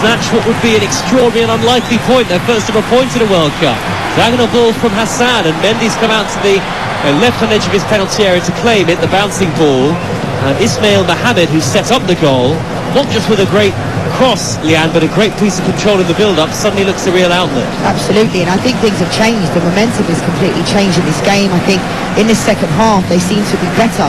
snatch what would be an extraordinary and unlikely point, their first ever point in a World Cup? Diagonal ball from Hassan, and Mendy's come out to the left-hand edge of his penalty area to claim it, the bouncing ball. And Ismail Mohamed, who set up the goal, not just with a great cross, Leanne, but a great piece of control in the build-up, suddenly looks a real outlet. Absolutely, and I think things have changed. The momentum has completely changed in this game. I think in the second half, they seem to be better,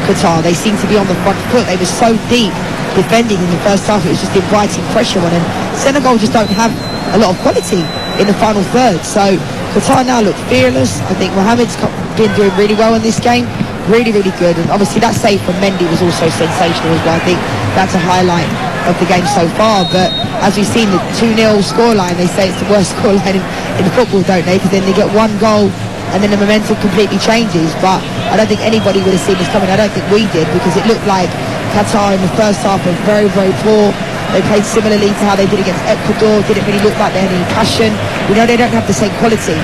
Qatar. They seem to be on the front foot. They were so deep defending in the first half, it was just inviting pressure on them. Senegal just don't have a lot of quality in the final third, so Qatar now look fearless. I think Mohamed's been doing really well in this game, really good, and obviously that save from Mendy was also sensational as well. I think that's a highlight of the game so far, but as we've seen, the 2-0 scoreline, they say it's the worst scoreline in football, don't they? Because then they get one goal and then the momentum completely changes. But I don't think anybody would have seen this coming. I don't think we did, because it looked like Qatar in the first half were very, very poor. They played similarly to how they did against Ecuador. Didn't really look like they had any passion. We know they don't have the same quality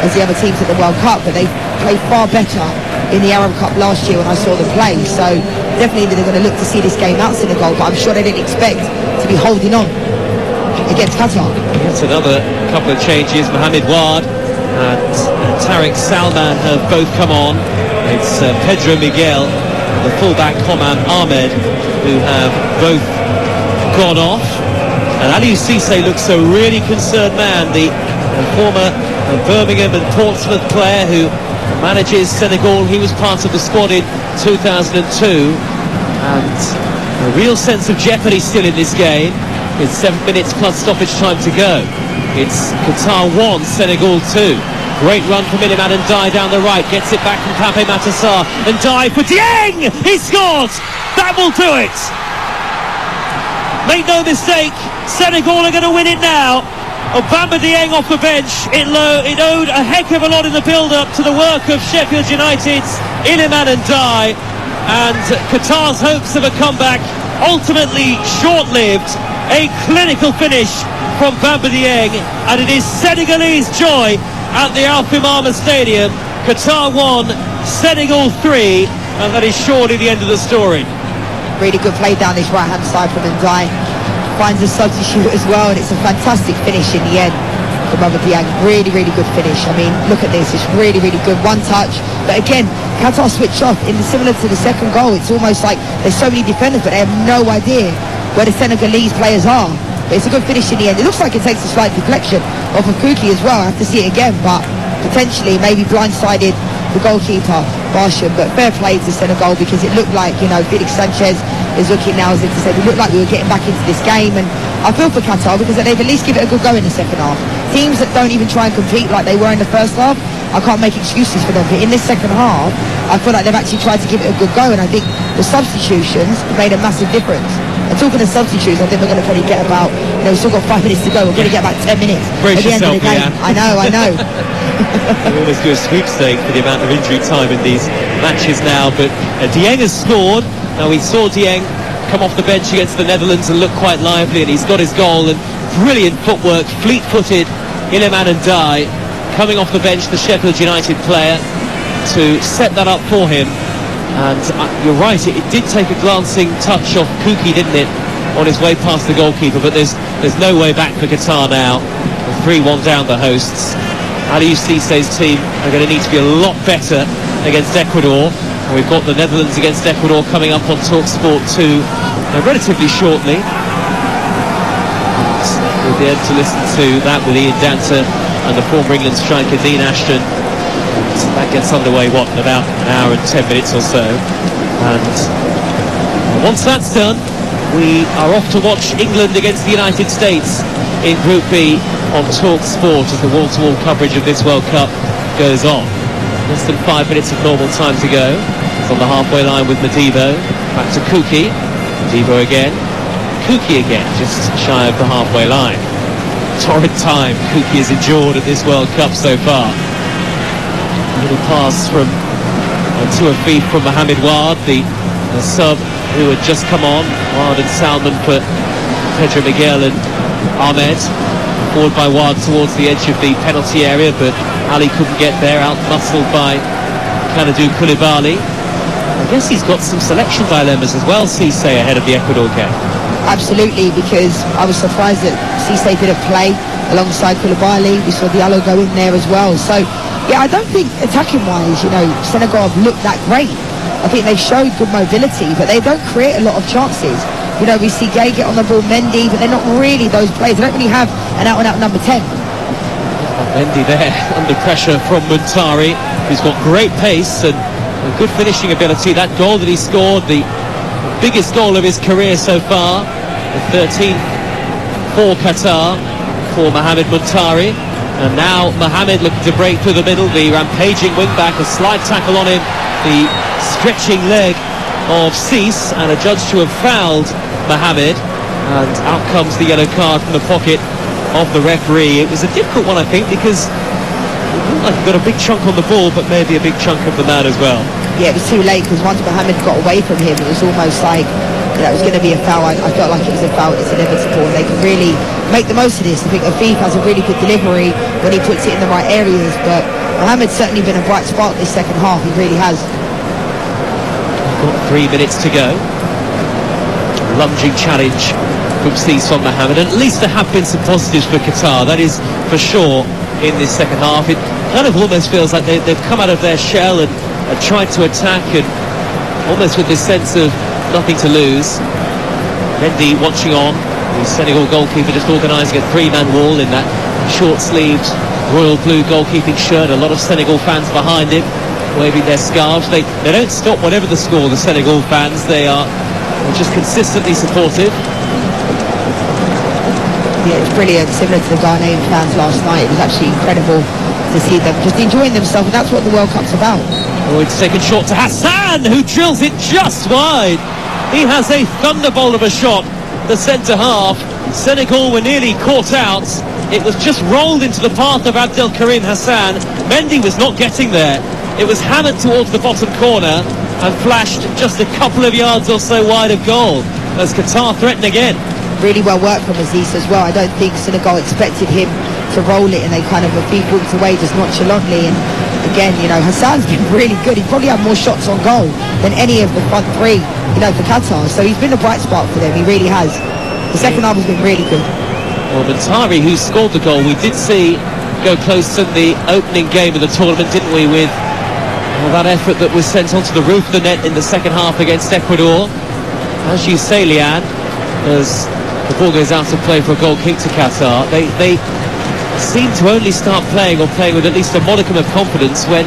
as the other teams at the World Cup, but they played far better in the Arab Cup last year when I saw them play. So definitely they're going to look to see this game out, Senegal, but I'm sure they didn't expect to be holding on against Qatar. That's another couple of changes. Mohamed Wade and Tariq Salman have both come on. It's Pedro Miguel and the fullback Homan Ahmed who have both gone off. And Aliou Cisse looks a really concerned man, the former Birmingham and Portsmouth player who manages Senegal. He was part of the squad in 2002, and a real sense of jeopardy still in this game. It's 7 minutes plus stoppage time to go. It's Qatar 1, Senegal 2. Great run from Iliman Ndiaye down the right, gets it back from Pape Matar, and Ndiaye for Dieng! He scores! That will do it! Make no mistake, Senegal are going to win it now. Bamba Dieng off the bench. It owed a heck of a lot in the build-up to the work of Sheffield United's Iliman Ndiaye, and Qatar's hopes of a comeback ultimately short-lived. A clinical finish from Bamba Dieng, and it is Senegalese joy at the Al Thimama Stadium. Qatar 1, Senegal 3, and that is surely the end of the story. Really good play down this right-hand side from Ndiaye. Finds a substitute as well, and it's a fantastic finish in the end from Bamba Dieng. Really, really good finish. I mean, look at this. It's really, really good. One touch. But again, Qatar switch off. Similar to the second goal, it's almost like there's so many defenders, but they have no idea where the Senegalese players are. But it's a good finish in the end. It looks like it takes a slight deflection off of Kuki as well. I have to see it again, but potentially maybe blindsided the goalkeeper, Barsham. But fair play to Senegal, because it looked like, Felix Sanchez is looking now as if to say, we looked like we were getting back into this game. And I feel for Qatar, because they've at least give it a good go in the second half. Teams that don't even try and compete like they were in the first half, I can't make excuses for them. But in this second half, I feel like they've actually tried to give it a good go, and I think the substitutions made a massive difference. And talking of substitutes, I think we're going to probably get about, we've still got 5 minutes to go. We're going to get about 10 minutes Brace at the end of the game. Yeah. I know. We almost do a sweepstake for the amount of injury time in these matches now. But Dieng has scored. Now, we saw Dieng come off the bench against the Netherlands and look quite lively, and he's got his goal. And brilliant footwork, fleet-footed Iliman Ndiaye coming off the bench, the Sheffield United player, to set that up for him. And you're right, it did take a glancing touch off Kuki, didn't it, on his way past the goalkeeper. But there's no way back for Qatar now. 3-1 down the hosts. Aliou Cisse's team are going to need to be a lot better against Ecuador. And we've got the Netherlands against Ecuador coming up on TalkSport 2 relatively shortly. And we'll be able to listen to that with Ian Danter and the former England striker Dean Ashton. So that gets underway, in about an hour and 10 minutes or so. And once that's done, we are off to watch England against the United States in Group B on TalkSport as the wall-to-wall coverage of this World Cup goes on. Less than 5 minutes of normal time to go. It's on the halfway line with Madibo. Back to Kuki. Madibo again. Kuki again, just shy of the halfway line. Torrid time Kuki has endured at this World Cup so far. A little pass to a feed from Mohamed Wade, the sub who had just come on. Wade and Salman for Pedro Miguel and Ahmed. Forward by Wade towards the edge of the penalty area, but Ali couldn't get there, out-muscled by Kalidou Koulibaly. I guess he's got some selection dilemmas as well, Cisse, ahead of the Ecuador game. Absolutely, because I was surprised that Cisse didn't play alongside Koulibaly. We saw Diallo go in there as well. So, yeah, I don't think attacking-wise, Senegal have looked that great. I think they've showed good mobility, but they don't create a lot of chances. We see Gay get on the ball, Mendy, but they're not really those players. They don't really have an out-and-out number 10. Mendy there under pressure from Muntari, who's got great pace and a good finishing ability. That goal that he scored, the biggest goal of his career so far, the 13th for Qatar, for Mohamed Muntari. And now Mohamed looking to break through the middle, the rampaging wing-back, a slide tackle on him, the stretching leg of Cisse, and a judge to have fouled Mohamed, and out comes the yellow card from the pocket of the referee. It was a difficult one, I think, because it looked like he got a big chunk on the ball, but maybe a big chunk of the man as well. Yeah, it was too late because once Mohamed got away from him, it was almost like it was going to be a foul. I felt like it was a foul. It's inevitable, and they can really make the most of this. I think Afif has a really good delivery when he puts it in the right areas, but Mohamed's certainly been a bright spark this second half. He really has. Got 3 minutes to go. Lunging challenge from Seeson Mohamed, and at least there have been some positives for Qatar, that is for sure, in this second half. It kind of almost feels like they've come out of their shell and tried to attack, and almost with this sense of nothing to lose. Mendy watching on, the Senegal goalkeeper just organising a three-man wall in that short-sleeved royal blue goalkeeping shirt. A lot of Senegal fans behind him, waving their scarves. They don't stop whatever the score, the Senegal fans. They're just consistently supportive. Yeah, it's brilliant, similar to the Ghanaian fans last night. It was actually incredible to see them just enjoying themselves, and that's what the World Cup's about. Oh, it's taken short to Hassan, who drills it just wide. He has a thunderbolt of a shot, the centre half. Senegal were nearly caught out. It was just rolled into the path of Abdel Karim Hassan. Mendy was not getting there. It was hammered towards the bottom corner and flashed just a couple of yards or so wide of goal as Qatar threaten again. Really well worked from Aziz as well. I don't think Senegal expected him to roll it, and they kind of walked away just nonchalantly. And again, you know, Hassan's been really good. He probably had more shots on goal than any of the front three, you know, for Qatar. So he's been a bright spot for them. He really has. The second half has been really good. Well, Montari, who scored the goal, we did see go close in the opening game of the tournament, didn't we, with that effort that was sent onto the roof of the net in the second half against Ecuador. As you say, Leanne, as the ball goes out to play for a goal kick to Qatar, they seem to only start playing with at least a modicum of confidence when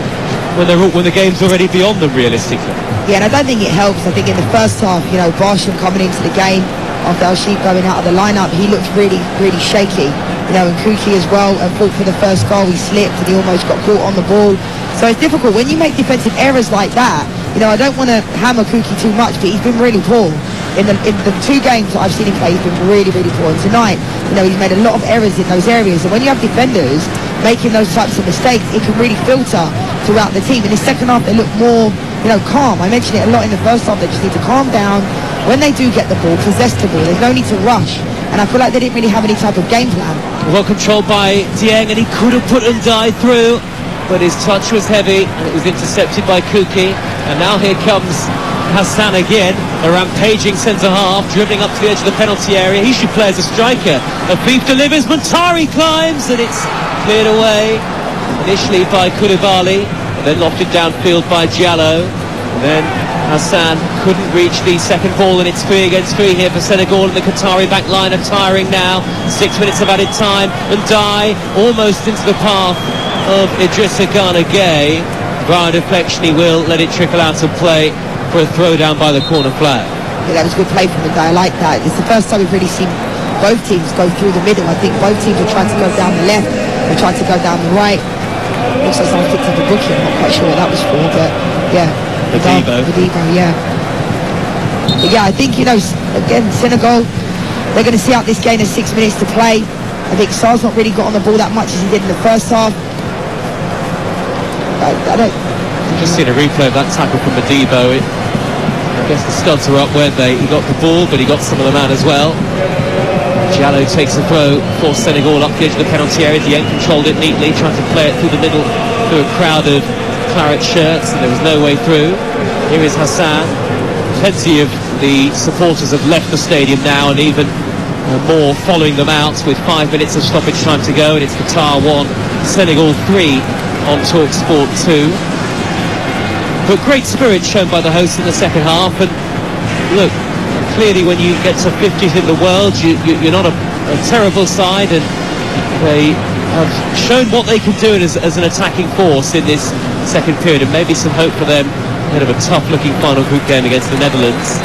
the game's already beyond them, realistically. Yeah, and I don't think it helps. I think in the first half, you know, Barsham coming into the game after Al-Sheikh going out of the lineup, he looked really, really shaky. You know, and Kuki as well, fought for the first goal. He slipped and he almost got caught on the ball. So it's difficult when you make defensive errors like that. You know, I don't want to hammer Kuki too much, but he's been really poor. In the two games that I've seen him play, he's been really, really poor. And tonight, you know, he's made a lot of errors in those areas. And when you have defenders making those types of mistakes, it can really filter throughout the team. In the second half, they look more, you know, calm. I mentioned it a lot in the first half. They just need to calm down. When they do get the ball, possess the ball. There's no need to rush. And I feel like they didn't really have any type of game plan. Well controlled by Dieng, and he could have put Ndiaye through, but his touch was heavy and it was intercepted by Kuki. And now here comes Hassan again, a rampaging centre-half, dribbling up to the edge of the penalty area. He should play as a striker. Afif delivers, Montari climbs, and it's cleared away initially by Koulibaly, and then lofted downfield by Diallo. Then Hassan couldn't reach the second ball, and it's 3 against 3 here for Senegal, and the Qatari back line are tiring now. 6 minutes of added time, and Ndiaye almost into the path of Idrissa Gana Gueye. Via deflection, he will let it trickle out of play for a throw down by the corner flag. Yeah, that was good play from Ndiaye. I like that. It's the first time we've really seen both teams go through the middle. I think both teams are trying to go down the left, they're trying to go down the right. Looks like someone picked up a booking. I'm not quite sure what that was for, but yeah. Modibo, yeah. But yeah, I think, you know, again, Senegal, they're going to see out this game in 6 minutes to play. I think Sarr's not really got on the ball that much as he did in the first half. I don't... Just seen a replay of that tackle from Modibo. I guess the studs were up, weren't they? He got the ball, but he got some of them out as well. Diallo takes a throw for Senegal up the edge of the penalty area. Dieng controlled it neatly, trying to play it through the middle through a crowd of claret shirts, and there was no way through. Here is Hassan. Plenty of the supporters have left the stadium now, and even more following them out with 5 minutes of stoppage time to go, and it's Qatar 1, Senegal 3 on TalkSport 2. But great spirit shown by the hosts in the second half, and look, clearly when you get to 50th in the world, you're not a terrible side, and they have shown what they can do as an attacking force in this second period, and maybe some hope for them ahead of a tough-looking final group game against the Netherlands.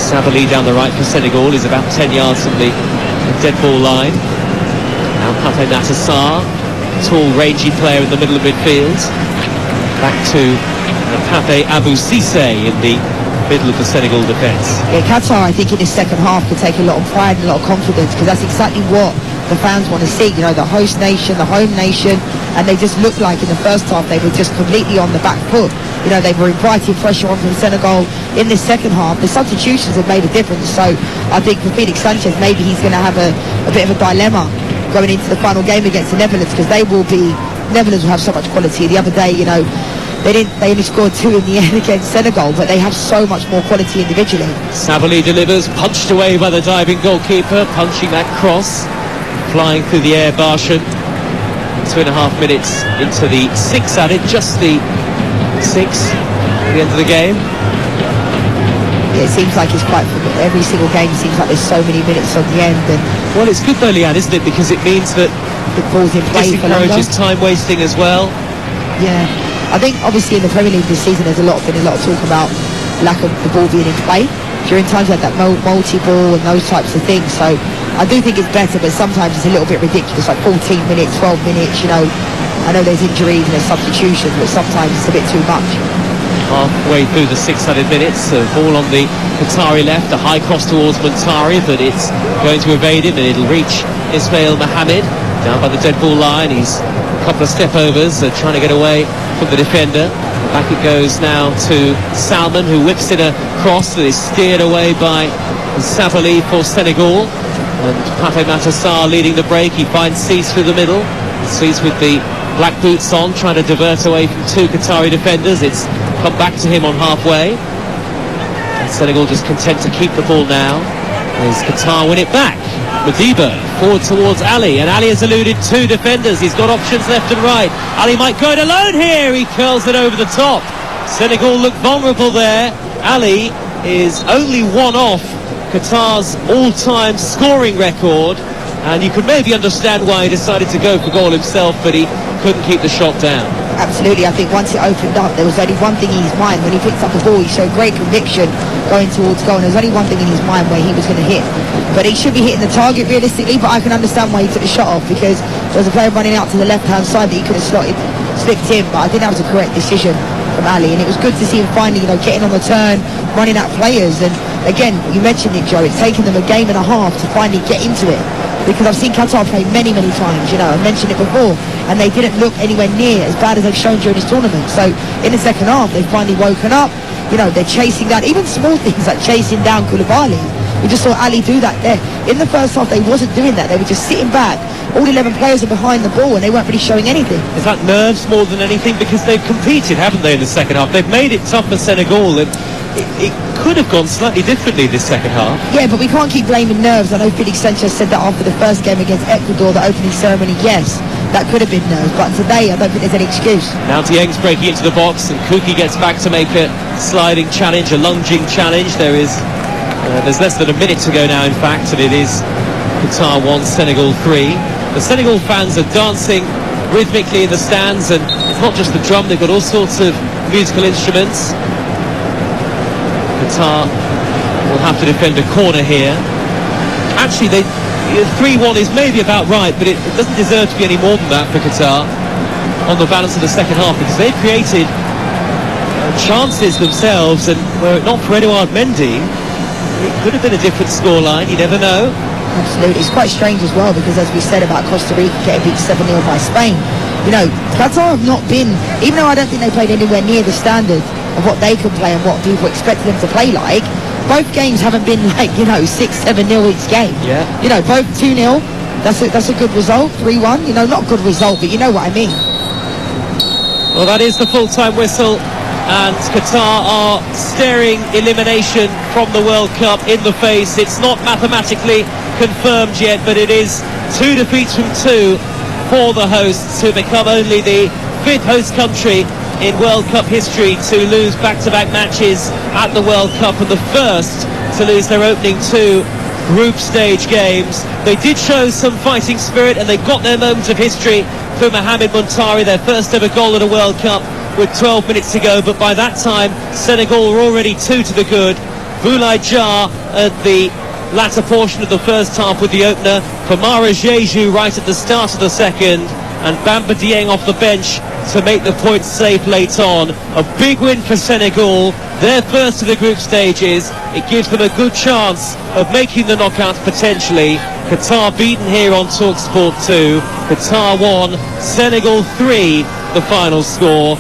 Sabali down the right for Senegal is about 10 yards from the dead ball line. Now Pape Natassar, tall, rangy player in the middle of midfield. Back to Pape Abou Cissé in the middle of the Senegal defence. Yeah, Qatar, I think in this second half could take a lot of pride and a lot of confidence, because that's exactly what the fans want to see. You know, the host nation, the home nation, and they just looked like in the first half they were just completely on the back foot. You know, they were inviting pressure on from Senegal. In the second half, the substitutions have made a difference. So I think for Felix Sanchez, maybe he's going to have a bit of a dilemma going into the final game against the Netherlands, because Netherlands will have so much quality. The other day, you know, they only scored 2 in the end against Senegal, but they have so much more quality individually. Savali delivers, punched away by the diving goalkeeper, punching that cross, flying through the air, Barshan. 2.5 minutes into the 6th added, just the 6th at the end of the game. Yeah, it seems like it's quite, every single game seems like there's so many minutes on the end. And well, it's good though, Leanne, isn't it? Because it means that the ball's in play for longer. Disencourages time wasting as well. Yeah, I think obviously in the Premier League this season there's been a lot of talk about lack of the ball being in play during times like that multi-ball and those types of things. So I do think it's better, but sometimes it's a little bit ridiculous, like 14 minutes, 12 minutes, you know. I know there's injuries and there's substitutions, but sometimes it's a bit too much. Halfway through the 600 minutes, a ball on the Qatari left, a high cross towards Muntari, but it's going to evade him and it'll reach Ismail Mohammed down by the dead ball line. He's a couple of step overs, trying to get away from the defender. Back it goes now to Salman, who whips in a cross that is steered away by Savali for Senegal. And Pape Matar leading the break. He finds Cease through the middle. Cease with the black boots on, trying to divert away from 2 Qatari defenders. It's come back to him on halfway. And Senegal just content to keep the ball now as Qatar win it back. Madiba forward towards Ali, and Ali has eluded 2 defenders. He's got options left and right. Ali might go it alone here. He curls it over the top. Senegal look vulnerable there. Ali is only 1 off Qatar's all-time scoring record, and you could maybe understand why he decided to go for goal himself, but he couldn't keep the shot down. Absolutely, I think once it opened up there was only one thing in his mind. When he picked up the ball, he showed great conviction going towards goal, and there was only one thing in his mind where he was going to hit, but he should be hitting the target realistically. But I can understand why he took the shot off, because there was a player running out to the left hand side that he could have slipped in, but I think that was a correct decision from Ali, and it was good to see him finally, you know, getting on the turn, running at players. And again, you mentioned it, Joe, it's taken them a game and a half to finally get into it, because I've seen Qatar play many times, you know, I mentioned it before, and they didn't look anywhere near as bad as they've shown during this tournament. So in the second half they've finally woken up, you know, they're chasing down even small things like chasing down Koulibaly. We just saw Ali do that there. In the first half they wasn't doing that, they were just sitting back. All 11 players are behind the ball and they weren't really showing anything. Is that nerves more than anything? Because they've competed, haven't they, in the second half? They've made it tough for Senegal, and it could have gone slightly differently this second half. Yeah, but we can't keep blaming nerves. I know Felix Sanchez said that after the first game against Ecuador, the opening ceremony. Yes, that could have been nerves, but today I don't think there's any excuse. Now Dieng's breaking into the box, and Kuki gets back to make a sliding challenge, a lunging challenge. There's less than a minute to go now, in fact, and it is Qatar 1, Senegal 3. The Senegal fans are dancing rhythmically in the stands, and it's not just the drum, they've got all sorts of musical instruments. Qatar will have to defend a corner here. Actually, 3-1 is maybe about right, but it doesn't deserve to be any more than that for Qatar on the balance of the second half, because they've created chances themselves, and were it not for Edouard Mendy, it could have been a different scoreline. You never know. Absolutely. It's quite strange as well, because as we said about Costa Rica getting beat 7-0 by Spain, you know, Qatar have not been, even though I don't think they played anywhere near the standard of what they could play and what people expected them to play like, both games haven't been like, you know, 6-7-0 each game. Yeah. You know, both 2-0, that's a good result. 3-1, you know, not a good result, but you know what I mean. Well, that is the full-time whistle, and Qatar are staring elimination from the World Cup in the face. It's not mathematically confirmed yet, but it is 2 defeats from 2 for the hosts, who become only the 5th host country in World Cup history to lose back-to-back matches at the World Cup, and the first to lose their opening 2 group stage games. They did show some fighting spirit, and they got their moment of history through Mohamed Muntari, their first ever goal at a World Cup with 12 minutes to go, but by that time Senegal were already 2 to the good. Boulaye Dia at the latter portion of the first half with the opener, Famara Jeju right at the start of the second, and Bamba Dieng off the bench to make the points safe late on. A big win for Senegal. They're first of the group stages. It gives them a good chance of making the knockouts potentially. Qatar beaten here on TalkSport 2. Qatar 1, Senegal 3, the final score.